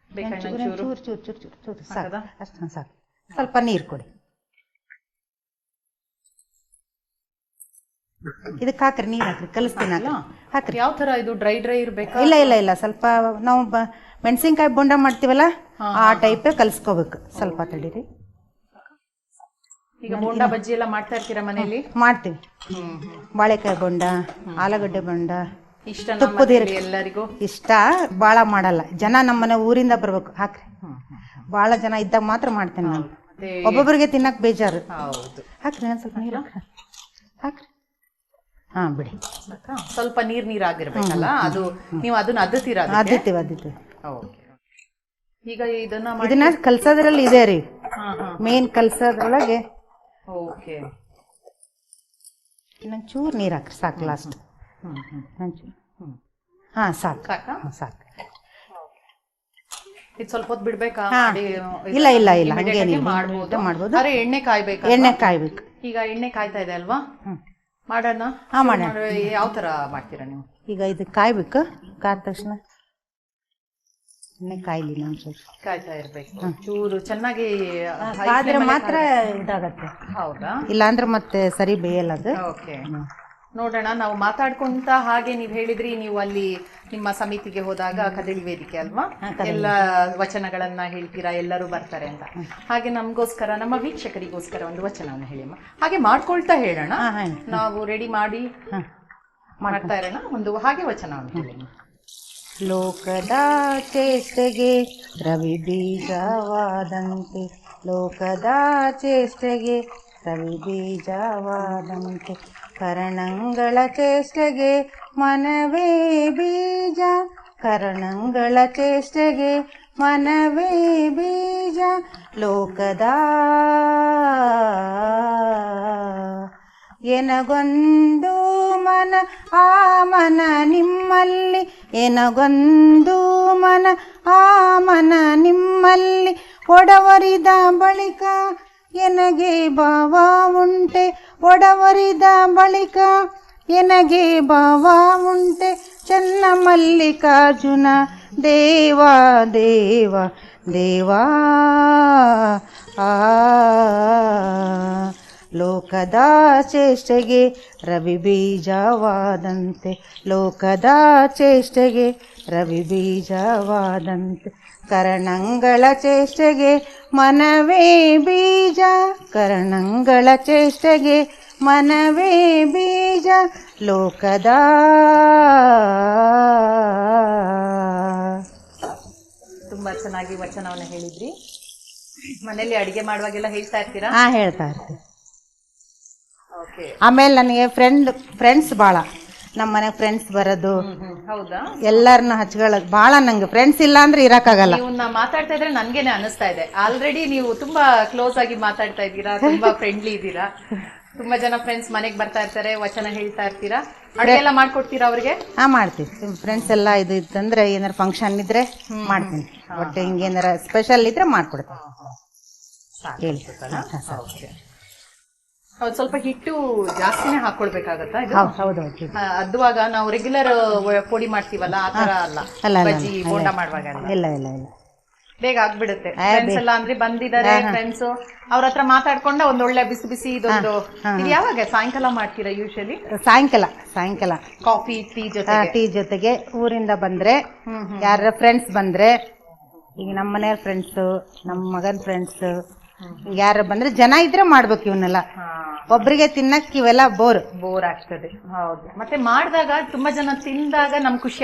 ಚೂರು ಚೂರು ಚೂರು ಚೂರು ಚೂರು ಸಾಕು, ಅಷ್ಟು ಸಾಕು. ಸ್ವಲ್ಪ ನೀರು ಕೊಡಿ. ಇದಕ್ಕೆ ಹಾಕ್ರಿ, ನೀರು ಹಾಕ್ರಿ, ಕಲಿಸ್ತೀನಿ. ಹಾಕ್ರಿ. ಯಾವ ತರ ಇದು ಡ್ರೈ ಇರ್ಬೇಕಾ? ಇಲ್ಲ ಇಲ್ಲ ಇಲ್ಲ, ಸ್ವಲ್ಪ ನಾವು ಮೆಣಸಿನ್ಕಾಯಿ ಬೋಂಡ ಮಾಡ್ತೀವಲ್ಲ ಆ ಟೈಪ್ ಕಲಿಸ್ಕೋಬೇಕು. ಸ್ವಲ್ಪ ತಡೀರಿ. ಈಗ ಬೋಂಡ ಬಜ್ಜಿ ಎಲ್ಲ ಮಾಡ್ತಾ ಇರ್ತೀರಾ ಮನೆಯಲ್ಲಿ? ಮಾಡ್ತೀವಿ. ಬಾಳೆಕಾಯಿ ಬೋಂಡ, ಆಲೂಗಡ್ಡೆ ಬೋಂಡ, ತುಪ್ಪದ ಎಲ್ಲರಿಗೂ ಇಷ್ಟ. ಭಾಳ ಮಾಡಲ್ಲ ಜನ, ನಮ್ಮನೆ ಊರಿಂದ ಬರ್ಬೇಕು. ಹಾಕ್ರಿ, ಭಾಳ ಜನ ಇದ್ದಾಗ ಮಾತ್ರ ಮಾಡ್ತೇನೆ ನಾನು. ಒಬ್ಬೊಬ್ಬರಿಗೆ ತಿನ್ನಕ್ ಬೇಜಾರು. ಹಾಕ್ರಿ, ನಾನು ಸ್ವಲ್ಪ ನೀರು ಹಾಕ್ರಿ. ಬಿಡಿ. ಸ್ವಲ್ಪ ನೀರ್ ಆಗಿರ್ಬೇಕಲ್ಲ, ಅದು ನೀವು ಅದನ್ನ ಅದ್ದುತ್ತೀರಾ? ಅದ್ದಿತ್ತೀವಿ. ಈಗ ಇದನ್ನ ಕಲ್ಸೋದ್ರಲ್ಲಿ ಇದೆ ರೀ, ಮೇನ್ ಕಲ್ಸೋದ್ರೊಳಗೆ. ಓಕೆ, ಇನ್ನೊಂದು ಚೂರು ನೀರು ಹಾಕ್ರಿ, ಸಾಕು. ಲಾಸ್ಟ್ ಸಾಕು ಸಾಕು. ಇದು ಸ್ವಲ್ಪ ಹೊತ್ತು ಬಿಡ್ಬೇಕಾ? ಇಲ್ಲ ಇಲ್ಲ ಇಲ್ಲ, ಹಂಗೇನಿಲ್ಲ, ಮಾಡ್ಬೋದು. ಎಣ್ಣೆ ಕಾಯ್ಬೇಕು. ಎಣ್ಣೆ ಕಾಯ್ಬೇಕು. ಈಗ ಎಣ್ಣೆ ಕಾಯ್ತಾ ಇದೆ ಅಲ್ವಾ? ಮಾಡೋಣ. ಯಾವ ತರ ಮಾಡ್ತೀರಾ ನೀವು? ಈಗ ಇದು ಕಾಯ್ಬೇಕು. ಕಾದ ತಕ್ಷಣ ಎಣ್ಣೆ ಕಾಯ್ಲಿ, ನಾವು ಸ್ವಲ್ಪ ಕಾಯ್ತಾ ಇರ್ಬೇಕು. ಚೂರು ಚೆನ್ನಾಗಿ ಕಾದ್ರೆ ಮಾತ್ರ ಇದಾಗತ್ತೆ. ಹೌದಾ? ಇಲ್ಲ ಅಂದ್ರೆ ಮತ್ತೆ ಸರಿ ಬೇಯಲ್ಲ ಅದು. ಓಕೆ, ನೋಡೋಣ. ನಾವು ಮಾತಾಡ್ಕೊಂತ ಹಾಗೆ ನೀವು ಹೇಳಿದ್ರಿ, ನೀವು ಅಲ್ಲಿ ನಿಮ್ಮ ಸಮಿತಿಗೆ ಹೋದಾಗ ಕದಳಿ ವೇದಿಕೆ ಅಲ್ವಾ, ಎಲ್ಲ ವಚನಗಳನ್ನ ಹೇಳ್ತೀರಾ, ಎಲ್ಲರೂ ಬರ್ತಾರೆ ಅಂತ. ಹಾಗೆ ನಮಗೋಸ್ಕರ, ನಮ್ಮ ವೀಕ್ಷಕರಿಗೋಸ್ಕರ ಒಂದು ವಚನವನ್ನು ಹೇಳಿಮ್ಮ. ಹಾಗೆ ಮಾಡ್ಕೊಳ್ತಾ ಹೇಳೋಣ, ನಾವು ರೆಡಿ ಮಾಡಿ ಮಾಡ್ತಾ ಇರೋಣ. ಒಂದು ಹಾಗೆ ವಚನವನ್ನು ಹೇಳಿ. ಲೋಕದ ಚೇಷ್ಟೆಗೆ ರವಿ ಬೀಜವಾದಂತೆ, ಲೋಕದ ಚೇಷ್ಟೆಗೆ ರವಿ ಬೀಜವಾದಂತೆ, ಕರಣಗಳ ಚೇಷ್ಟೆಗೆ ಮನವೇ ಬೀಜ, ಕರಣಗಳ ಚೇಷ್ಟೆಗೆ ಮನವೇ ಬೀಜ, ಲೋಕದ ಎನಗೊಂದು ಮನ ಆ ಮನ ನಿಮ್ಮಲ್ಲಿ, ಎನಗೊಂದು ಮನ ಆ ಮನ ನಿಮ್ಮಲ್ಲಿ, ಒಡವರಿದ ಬಳಿಕ ಎನಗೆ ಭಾವ ಉಂಟೆ, ಒಡವರಿದ ಬಳಿಕ ಎನಗೆ ಭಾವ ಉಂಟೆ, ಚನ್ನ ಮಲ್ಲಿಕಾರ್ಜುನ ದೇವ ದೇವ ದೇವಾ. ಲೋಕದ ಚೇಷ್ಟೆಗೆ ರವಿ ಬೀಜವಾದಂತೆ, ಲೋಕದ ಚೇಷ್ಟೆಗೆ ರವಿ ಬೀಜವಾದಂತೆ, ಕರಣಗಳ ಚೇಷ್ಟೆಗೆ ಮನವೇ ಬೀಜ, ಕರಣಗಳ ಚೇಷ್ಟೆಗೆ ಮನವೇ ಬೀಜ, ಲೋಕದ. ತುಂಬಾ ಚೆನ್ನಾಗಿ ವಚನವನ್ನು ಹೇಳಿದ್ರಿ. ಮನೇಲಿ ಅಡಿಗೆ ಮಾಡುವಾಗೆಲ್ಲ ಹೇಳ್ತಾ ಇರ್ತೀರಾ? ಹೇಳ್ತಾ ಇರ್ತೀವಿ. ಆಮೇಲೆ ನನಗೆ ಫ್ರೆಂಡ್ಸ್ ಭಾಳ, ನಮ್ಮ ಮನೆಗೆ ಫ್ರೆಂಡ್ಸ್ ಬರೋದು. ಹೌದಾ? ಎಲ್ಲರನ್ನ ಹಚ್ಕೊಳ್ಳೋದು ಭಾಳ. ನಂಗೆ ಫ್ರೆಂಡ್ಸ್ ಇಲ್ಲ ಅಂದ್ರೆ ಇರಕ್ಕಾಗಲ್ಲ. ನೀವು ಮಾತಾಡ್ತಾ ಇದ್ರೆ ನನ್ಗೇನೆ ಅನಿಸ್ತಾ ಇದೆ, ಆಲ್ರೆಡಿ ನೀವು ತುಂಬಾ ಕ್ಲೋಸ್ ಆಗಿ ಮಾತಾಡ್ತಾ ಇದ್ದೀರಾ, ತುಂಬಾ ಫ್ರೆಂಡ್ಲಿ ಇದ್ದೀರಾ. ತುಂಬಾ ಜನ ಫ್ರೆಂಡ್ಸ್ ಮನೆಗೆ ಬರ್ತಾ ಇರ್ತಾರೆ, ವಚನ ಹೇಳ್ತಾ ಇರ್ತೀರಾ. ಅಡುಗೆ ಎಲ್ಲ ಮಾಡ್ಕೊಡ್ತೀರಾ ಅವ್ರಿಗೆ? ಮಾಡ್ತೀವಿ. ಫ್ರೆಂಡ್ಸ್ ಎಲ್ಲ ಇದು ಇತ್ತಂದ್ರೆ, ಏನಾರ ಫಂಕ್ಷನ್ ಇದ್ರೆ ಮಾಡ್ತೀನಿ. ಒಟ್ಟು ಹಿಂಗೇನಾರ ಸ್ಪೆಷಲ್ ಇದ್ರೆ ಮಾಡ್ಕೊಡ್ತೀನಿ. ಹೇಳಿ. ಹೌದು, ಸ್ವಲ್ಪ ಹಿಟ್ಟು ಜಾಸ್ತಿನೇ ಹಾಕೊಳ್ಬೇಕಾಗತ್ತಾ? ಹೌದು. ಅದ್ದುವಾಗ ನಾವು ರೆಗ್ಯುಲರ್ ಪೊಡಿ ಮಾಡ್ತೀವಲ್ಲ, ಆ ತರ ಅಲ್ಲ, ಬಜ್ಜಿ ಬೋಂಡ ಮಾಡುವಾಗ ಇಲ್ಲ ಇಲ್ಲ ಇಲ್ಲ, ಬೇಗ ಆಗ್ಬಿಡುತ್ತೆ. ಫ್ರೆಂಡ್ಸ್ ಎಲ್ಲ ಅಂದ್ರೆ ಬಂದಿದ್ದಾರೆ ಫ್ರೆಂಡ್ಸ್, ಅವ್ರ ಹತ್ರ ಮಾತಾಡ್ಕೊಂಡ ಒಂದೊಳ್ಳೆ ಬಿಸಿ ಬಿಸಿ ಇದೊಂದು. ಇದು ಯಾವಾಗ ಸಾಯಂಕಾಲ ಮಾಡ್ತೀರಾ ಯೂಶಲಿ? ಸಾಯಂಕಾಲ ಕಾಫಿ ಟೀ ಜೊತೆಗೆ ಊರಿಂದ ಬಂದ್ರೆ, ಯಾರ ಫ್ರೆಂಡ್ಸ್ ಬಂದ್ರೆ, ಈಗ ನಮ್ಮ ಮನೆಯವ್ರ ಫ್ರೆಂಡ್ಸ್, ನಮ್ಮ ಮಗನ ಫ್ರೆಂಡ್ಸ್, ಯಾರ ಬಂದ್ರೆ ಜನ ಇದ್ರೆ ಮಾಡ್ಬೇಕು ಇವನ್ನೆಲ್ಲ. ಒಬ್ರಿಗೆ ತಿನ್ನಕ್ ಇವೆಲ್ಲ ಬೋರ್ ಆಗ್ತದೆ. ಹೌದು, ಮತ್ತೆ ಮಾಡಿದಾಗ ತುಂಬಾ ಜನ ತಿಂದಾಗ ನಮ್ಗೆ ಖುಷಿ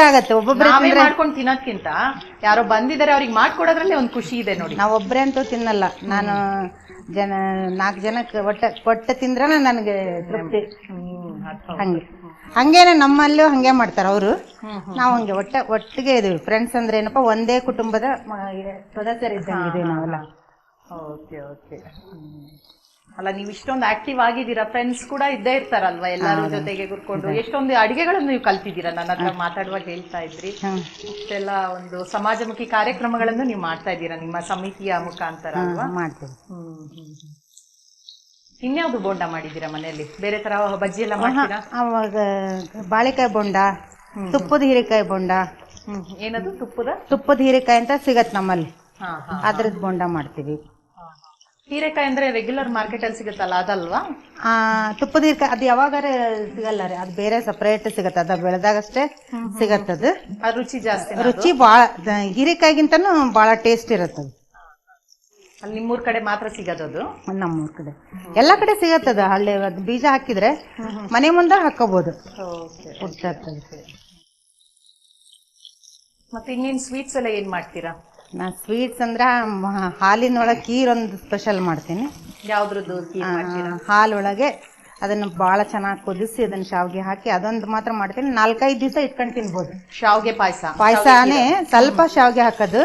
ಆಗತ್ತೆ. ಒಬ್ಬೊಬ್ರೆ ಮಾಡ್ಕೊಂಡು ತಿನ್ನೋದ್ಕಿಂತ ಯಾರೋ ಬಂದಿದ್ದಾರೆ ಅವ್ರಿಗೆ ಮಾಡ್ಕೊಡೋದ್ರಲ್ಲಿ ಒಂದು ಖುಷಿ ಇದೆ ನೋಡಿ. ನಾವ್ ಒಬ್ರೆ ಅಂತೂ ತಿನ್ನಲ್ಲ. ನಾನು ಜನ 4 ಜನಕ್ಕೆ ಒಟ್ಟ ತಿಂದ್ರೆ ನನಗೆ ತೃಪ್ತಿ. ಹಂಗೆ ಹಂಗೇನೆ ನಮ್ಮಲ್ಲೂ ಹಂಗೆ ಮಾಡ್ತಾರೆ ಅವರು. ನಾವು ಹಂಗೆ ಒಟ್ಟಿಗೆ ಇದೀವಿ. ಫ್ರೆಂಡ್ಸ್ ಅಂದ್ರೆ ಏನಪ್ಪ, ಒಂದೇ ಕುಟುಂಬದ ಸದಸ್ಯರಿದ್ದಂಗೆ ಇದೀವಿ ನಾವೆಲ್ಲ. Okay okay. ಅಲ್ಲ, ನೀವು ಇಷ್ಟೊಂದು ಆಕ್ಟಿವ್ ಆಗಿದ್ದೀರಾ, ಫ್ರೆಂಡ್ಸ್ ಕೂಡ ಇದ್ದೇ ಇರ್ತಾರಲ್ವಾ, ಎಲ್ಲರೂ ಜೊತೆಗೆ ಕೂತ್ಕೊಂಡು ಎಷ್ಟೊಂದು ಅಡಿಗೆಗಳನ್ನು ನೀವು ಕಲ್ತಿದ್ದೀರಾ. ನನ್ನ ಹತ್ರ ಮಾತಾಡುವಾಗ ಹೇಳ್ತಾ ಇದ್ರಿ, ಇಷ್ಟೆಲ್ಲ ಒಂದು ಸಮಾಜಮುಖಿ ಕಾರ್ಯಕ್ರಮಗಳನ್ನು ನೀವು ಮಾಡ್ತಾ ಇದ್ದೀರಾ ನಿಮ್ಮ ಸಮಿತಿಯ ಮುಖಾಂತರ ಅಲ್ವಾ? ಮಾಡ್ತೀವಿ. ಇನ್ಯಾವುದು ಬೋಂಡ ಮಾಡಿದ್ದೀರಾ ಮನೆಯಲ್ಲಿ? ಬೇರೆ ತರ ಬಜ್ಜಿ ಎಲ್ಲ ಮಾಡ್ತೀರಾ? ಅವಾಗ ಬಾಳೆಕಾಯಿ ಬೋಂಡ, ತುಪ್ಪದ ಹೀರೆಕಾಯಿ ಬೋಂಡ. ಏನದು ತುಪ್ಪದ ಹೀರೆಕಾಯಿ ಅಂತ ಸಿಗತ್ ನಮ್ಮಲ್ಲಿ, ಅದ್ರದ್ದು ಬೋಂಡ ಮಾಡ್ತೀವಿ. ಹೀರೆಕಾಯಿ ಅಂದ್ರೆ ರೆಗ್ಯುಲರ್ ಮಾರ್ಕೆಟ್ ಅಲ್ಲಿ ಸಿಗುತ್ತಲ್ಲ ಅದಲ್ವಾ? ತುಪ್ಪದ ಹೀರೆಕಾಯಿ ಅದು ಯಾವಾಗಾರ ಸಿಗಲ್ಲ ರೀ, ಅದು ಬೇರೆ ಸಪರೇಟ್ ಸಿಗತ್ತ. ಅದ ಬೆಳೆದಾಗಷ್ಟೇ ಸಿಗತ್ತದು. ರುಚಿ ಜಾಸ್ತಿ, ರುಚಿ ಭಾಳ ಹೀರೆಕಾಯಿಗಿಂತನೂ ಭಾಳ ಟೇಸ್ಟ್ ಇರತ್ತದು. ಅಲ್ಲಿ ನಿಮ್ಮೂರ್ ಕಡೆ ಮಾತ್ರ ಸಿಗೋದದು? ನಮ್ಮೂರ್ ಕಡೆ ಎಲ್ಲಾ ಕಡೆ ಸಿಗತ್ತದ. ಹಳ್ಳಿ ಅದು ಬೀಜ ಹಾಕಿದ್ರೆ ಮನೆ ಮುಂದೆ ಹಾಕೋಬಹುದು. ಮತ್ತೆ ಇನ್ನೇನ್ ಸ್ವೀಟ್ಸ್ ಎಲ್ಲ ಏನ್ ಮಾಡ್ತೀರಾ? ನಾ ಸ್ವೀಟ್ಸ್ ಅಂದ್ರ ಹಾಲಿನೊಳಗೆ ಖೀರ್ ಒಂದು ಸ್ಪೆಷಲ್ ಮಾಡ್ತೀನಿ. ಯಾವ್ದ್ರದ್ದು? ಹಾಲೊಳಗೆ ಅದನ್ನ ಬಹಳ ಚೆನ್ನಾಗಿ ಕುದಿಸಿ ಅದನ್ನ ಶಾವ್ಗೆ ಹಾಕಿ ಅದೊಂದು ಮಾತ್ರ ಮಾಡ್ತೀನಿ. 4-5 ದಿವಸ ಇಟ್ಕೊಂಡು ತಿನ್ಬೋದು. ಶಾವ್ಗೆ ಪಾಯಸನೇ ಸ್ವಲ್ಪ ಶಾವ್ಗೆ ಹಾಕೋದು,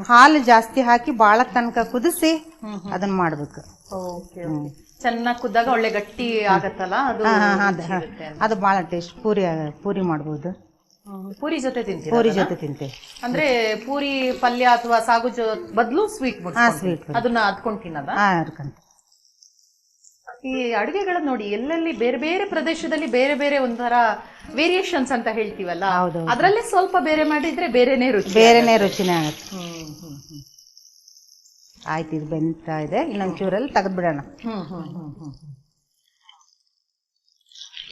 ಹಾಲು ಜಾಸ್ತಿ ಹಾಕಿ ಬಹಳ ತನಕ ಕುದಿಸಿ ಅದನ್ನ ಮಾಡ್ಬೇಕು. ಚೆನ್ನಾಗಿ ಕುದ್ದಾಗ ಒಳ್ಳೆ ಗಟ್ಟಿ ಆಗತ್ತಲ್ಲ ಅದು ಬಹಳ ಟೇಸ್ಟ್. ಪೂರಿ ಮಾಡ್ಬೋದು. ಪೂರಿ ಜೊತೆ ತಿಂತೀವಿ. ಪೂರಿ ಜೊತೆ ತಿಂತೇವೆ ಅಂದ್ರೆ ಪೂರಿ ಪಲ್ಯ ಅಥವಾ ಸಾಗು ಬದಲು ಸ್ವೀಟ್ ಅದನ್ನ ಅದ್ಕೊಂಡು ತಿನ್ನದ? ಈ ಅಡುಗೆಗಳನ್ನ ನೋಡಿ, ಎಲ್ಲೆಲ್ಲಿ ಬೇರೆ ಬೇರೆ ಪ್ರದೇಶದಲ್ಲಿ ಬೇರೆ ಬೇರೆ ಒಂಥರ ವೇರಿಯೇಷನ್ಸ್ ಅಂತ ಹೇಳ್ತೀವಲ್ಲ, ಅದ್ರಲ್ಲೇ ಸ್ವಲ್ಪ ಬೇರೆ ಮಾಡಿದ್ರೆ ಬೇರೆನೆ ರುಚಿನೇ ಆಗುತ್ತೆ. ಆಯ್ತು, ಇದು ಬೆಂತಾ ಇದೆ, ಇನ್ನೊಂಚೂರಲ್ಲಿ ತೆಗೆದ್ಬಿಡೋಣ.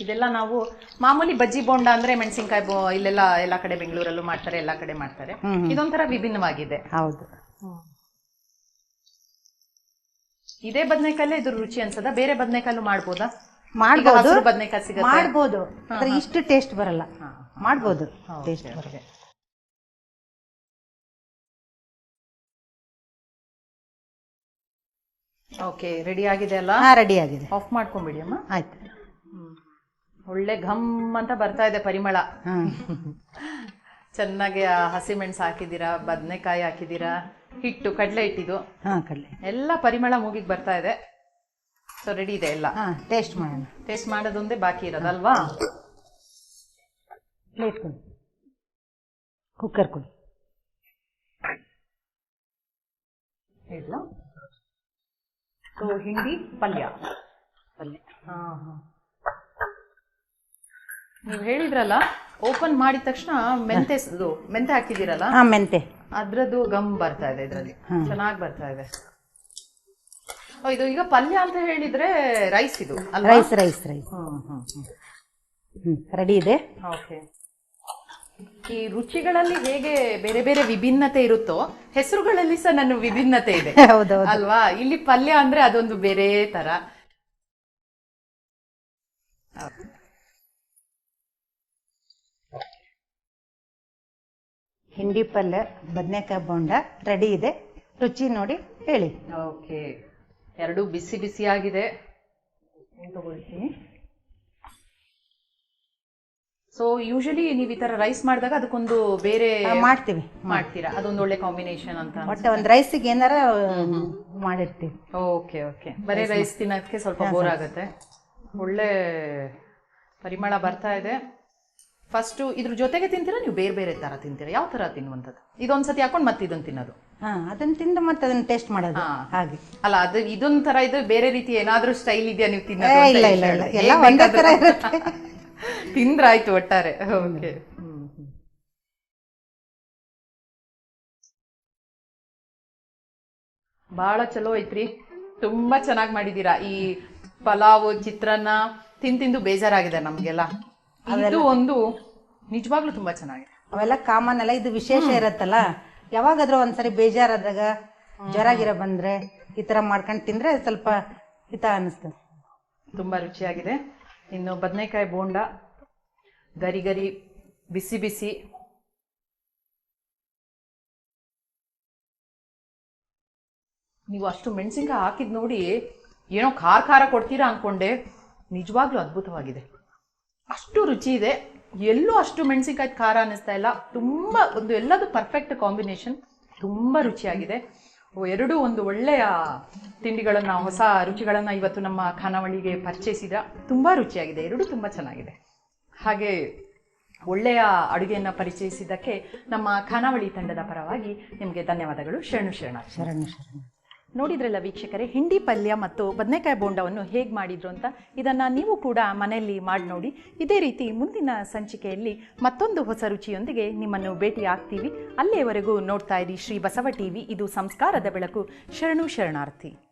ಇದೆಲ್ಲ ನಾವು ಮಾಮೂಲಿ ಬಜ್ಜಿ ಬೋಂಡ ಅಂದ್ರೆ ಮೆಣಸಿನ್ಕಾಯಿ ಇಲ್ಲೆಲ್ಲ ಎಲ್ಲಾ ಕಡೆ ಬೆಂಗಳೂರಲ್ಲೂ ಮಾಡ್ತಾರೆ, ಎಲ್ಲಾ ಕಡೆ ಮಾಡ್ತಾರೆ. ಇದೊಂಥರ ವಿಭಿನ್ನವಾಗಿದೆ. ಹೌದು. ಇದೇ ಬದನೆಕಾಯಿ ಇದ್ರ ರುಚಿ ಅನ್ಸದ? ಬೇರೆ ಬದನೆಕಾಯಿ ಮಾಡ್ಬೋದಾ? ಮಾಡ್ಬೋದು, ಬದನೆಕಾಯಿ ಸಿಗುತ್ತೆ, ಮಾಡ್ಬೋದು. ಆದ್ರೆ ಇಷ್ಟು ಟೇಸ್ಟ್ ಬರಲ್ಲ. ಮಾಡ್ಬೋದು, ಟೇಸ್ಟ್ ಬರುತ್ತೆ. ಓಕೆ, ರೆಡಿ ಆಗಿದೆ ಅಲ್ಲ? ರೆಡಿ ಆಗಿದೆ. ಆಫ್ ಮಾಡ್ಕೊಂಡ್ಬಿಡಿ ಅಮ್ಮ. ಆಯ್ತು. ಒಳ್ಳೆ ಘಮ್ ಅಂತ ಬರ್ತಾ ಇದೆ ಪರಿಮಳ. ಚೆನ್ನಾಗಿ ಹಸಿಮೆಣಸು ಹಾಕಿದೀರಾ, ಬದನೆಕಾಯಿ ಹಾಕಿದೀರಾ, ಹಿಟ್ಟು ಕಡಲೆ ಹಿಟ್ಟಿದು ಎಲ್ಲ ಪರಿಮಳ ಮೂಗಿಗೆ ಬರ್ತಾ ಇದೆ. ಸೊ ರೆಡಿ ಇದೆ ಎಲ್ಲ. ಟೇಸ್ಟ್ ಮಾಡೋಣ. ಟೇಸ್ಟ್ ಮಾಡೋದೊಂದೇ ಬಾಕಿ ಇರೋದಲ್ವಾ? ಪ್ಲೇಟ್ ಕೊಡಿ, ಕುಕ್ಕರ್ ಕೊಡಿ. ಇಲ್ಲ, ಹಿಂಡಿ ಪಲ್ಯ. ನೀವು ಹೇಳಿದ್ರಲ್ಲ, ಓಪನ್ ಮಾಡಿದ ತಕ್ಷಣ ಮೆಂತೆ ಹಾಕಿದಿರಲ್ಲ, ಮೆಂತೆ ಅದ್ರದ್ದು ಗಮ್ ಬರ್ತಾ ಇದೆ, ಇದ್ರಲ್ಲಿ ಚೆನ್ನಾಗಿ ಬರ್ತಾ ಇದೆ. ಇದು ಈಗ ಪಲ್ಯ ಅಂತ ಹೇಳಿದ್ರೆ ರೈಸ್, ಇದು ರೈಸ್ ರೆಡಿ ಇದೆ. ಓಕೆ. ಈ ರುಚಿಗಳಲ್ಲಿ ಹೇಗೆ ಬೇರೆ ಬೇರೆ ವಿಭಿನ್ನತೆ ಇರುತ್ತೋ, ಹೆಸರುಗಳಲ್ಲಿ ಸಹ ನನ್ನ ವಿಭಿನ್ನತೆ ಇದೆ ಅಲ್ವಾ? ಇಲ್ಲಿ ಪಲ್ಯ ಅಂದ್ರೆ ಅದೊಂದು ಬೇರೆ ತರ. ಹಿಂಡಿ ಪಲ್ಯ, ಬದನೆಕಾಯಿ ಬೋಂಡ ರೆಡಿ ಇದೆ. ರುಚಿ ನೋಡಿ ಹೇಳಿ. ಓಕೆ, ಎರಡು ಬಿಸಿ ಬಿಸಿ ಆಗಿದೆ, ತಗೊಳ್ತೀನಿ. ಸೊ ಯೂಶಲಿ ನೀವು ಈ ತರ ರೈಸ್ ಮಾಡಿದಾಗ ಅದಕ್ಕೊಂದು ಬೇರೆ ಮಾಡ್ತೀರಾ, ಅದೊಂದು ಒಳ್ಳೆ ಕಾಂಬಿನೇಷನ್ ಅಂತ. ಮತ್ತೆ ಒಂದು ರೈಸಿಗೆ ಏನಾರ ಮಾಡಿರ್ತೀವಿ. Okay okay. ಬರೀ ರೈಸ್ ತಿನ್ನೋದಕ್ಕೆ ಸ್ವಲ್ಪ ಬೋರ್ ಆಗುತ್ತೆ. ಒಳ್ಳೆ ಪರಿಮಳ ಬರ್ತಾ ಇದೆ. ಫಸ್ಟ್ ಇದ್ರ ಜೊತೆಗೆ ತಿಂತೀರಾ, ನೀವು ಬೇರೆ ಬೇರೆ ತರ ತಿಂತೀರಾ? ಯಾವ ತರ ತಿನ್ನುವಂಥದ್ದು? ಇದೊಂದ್ಸತಿ ಹಾಕೊಂಡು ಮತ್ತೆ ಇದನ್ನ ತಿನ್ನೋದು? ಅದನ್ನ ತಿಂದು ಮತ್ತೆ ಅದನ್ನ ಟೇಸ್ಟ್ ಮಾಡೋದು. ಹಾಗೆ ಅಲ್ಲ, ಅದು ಇದೊಂದ್ ತರ, ಇದು ಬೇರೆ ರೀತಿ ಏನಾದ್ರೂ ಸ್ಟೈಲ್ ಇದೆಯಾ ನೀವು ತಿನ್ನೋದು? ಇಲ್ಲ, ಒಂದೇ ತರ ಇರುತ್ತೆ. ತಿಂದ್ರಾಯ್ತು ಒಟ್ಟಾರೆ. ಓಕೆ. ಬಹಳ ಚಲೋ ಐತ್ರಿ, ತುಂಬಾ ಚೆನ್ನಾಗಿ ಮಾಡಿದೀರಾ. ಈ ಪಲಾವ್, ಚಿತ್ರಾನ್ನ ತಿಂದು ಬೇಜಾರಾಗಿದೆ ನಮ್ಗೆಲ್ಲ. ಇದು ಒಂದು ನಿಜವಾಗ್ಲೂ ತುಂಬಾ ಚೆನ್ನಾಗಿದೆ. ಅವೆಲ್ಲ ಕಾಮನ್ ಅಲ್ಲ, ಇದು ವಿಶೇಷ ಇರತ್ತಲ್ಲ. ಯಾವಾಗಾದ್ರೂ ಒಂದ್ಸರಿ ಬೇಜಾರಾದಾಗ, ಜ್ವರ ಗಿರ ಬಂದ್ರೆ ಈ ತರ ಮಾಡ್ಕೊಂಡು ತಿಂದ್ರೆ ಸ್ವಲ್ಪ ಹಿತ ಅನಿಸ್ತದೆ. ತುಂಬಾ ರುಚಿಯಾಗಿದೆ. ಇನ್ನು ಬದನೆಕಾಯಿ ಬೋಂಡ ಗರಿ ಗರಿ ಬಿಸಿ ಬಿಸಿ. ನೀವು ಅಷ್ಟು ಮೆಣಸಿನ್ಕಾಯಿ ಹಾಕಿದ್ ನೋಡಿ ಏನೋ ಖಾರ ಖಾರ ಕೊಡ್ತೀರಾ ಅಂದ್ಕೊಂಡೆ, ನಿಜವಾಗ್ಲೂ ಅದ್ಭುತವಾಗಿದೆ. ಅಷ್ಟು ರುಚಿ ಇದೆ, ಎಲ್ಲೂ ಅಷ್ಟು ಮೆಣಸಿನ್ಕಾಯಿ ಖಾರ ಅನ್ನಿಸ್ತಾ ಇಲ್ಲ. ತುಂಬ ಎಲ್ಲದು ಪರ್ಫೆಕ್ಟ್ ಕಾಂಬಿನೇಷನ್, ತುಂಬ ರುಚಿಯಾಗಿದೆ. ಎರಡೂ ಒಂದು ಒಳ್ಳೆಯ ತಿಂಡಿಗಳನ್ನು, ಹೊಸ ರುಚಿಗಳನ್ನು ಇವತ್ತು ನಮ್ಮ ಖಾನಾವಳಿಗೆ ಪರಿಚಯಿಸಿದ. ತುಂಬ ರುಚಿಯಾಗಿದೆ, ಎರಡೂ ತುಂಬ ಚೆನ್ನಾಗಿದೆ. ಹಾಗೆ ಒಳ್ಳೆಯ ಅಡುಗೆಯನ್ನು ಪರಿಚಯಿಸಿದ್ದಕ್ಕೆ ನಮ್ಮ ಖಾನಾವಳಿ ತಂಡದ ಪರವಾಗಿ ನಿಮಗೆ ಧನ್ಯವಾದಗಳು. ಶರಣು ಶರಣ. ನೋಡಿದ್ರಲ್ಲ ವೀಕ್ಷಕರೇ, ಹಿಂಡಿ ಪಲ್ಯ ಮತ್ತು ಬದನೆಕಾಯಿ ಬೋಂಡವನ್ನು ಹೇಗೆ ಮಾಡಿದ್ರು ಅಂತ. ಇದನ್ನು ನೀವು ಕೂಡ ಮನೆಯಲ್ಲಿ ಮಾಡಿ ನೋಡಿ. ಇದೇ ರೀತಿ ಮುಂದಿನ ಸಂಚಿಕೆಯಲ್ಲಿ ಮತ್ತೊಂದು ಹೊಸ ರುಚಿಯೊಂದಿಗೆ ನಿಮ್ಮನ್ನು ಭೇಟಿ ಆಗ್ತೀವಿ. ಅಲ್ಲಿಯವರೆಗೂ ನೋಡ್ತಾ ಇರಿ ಶ್ರೀ ಬಸವ ಟಿವಿ. ಇದು ಸಂಸ್ಕಾರದ ಬೆಳಕು. ಶರಣು ಶರಣಾರ್ಥಿ.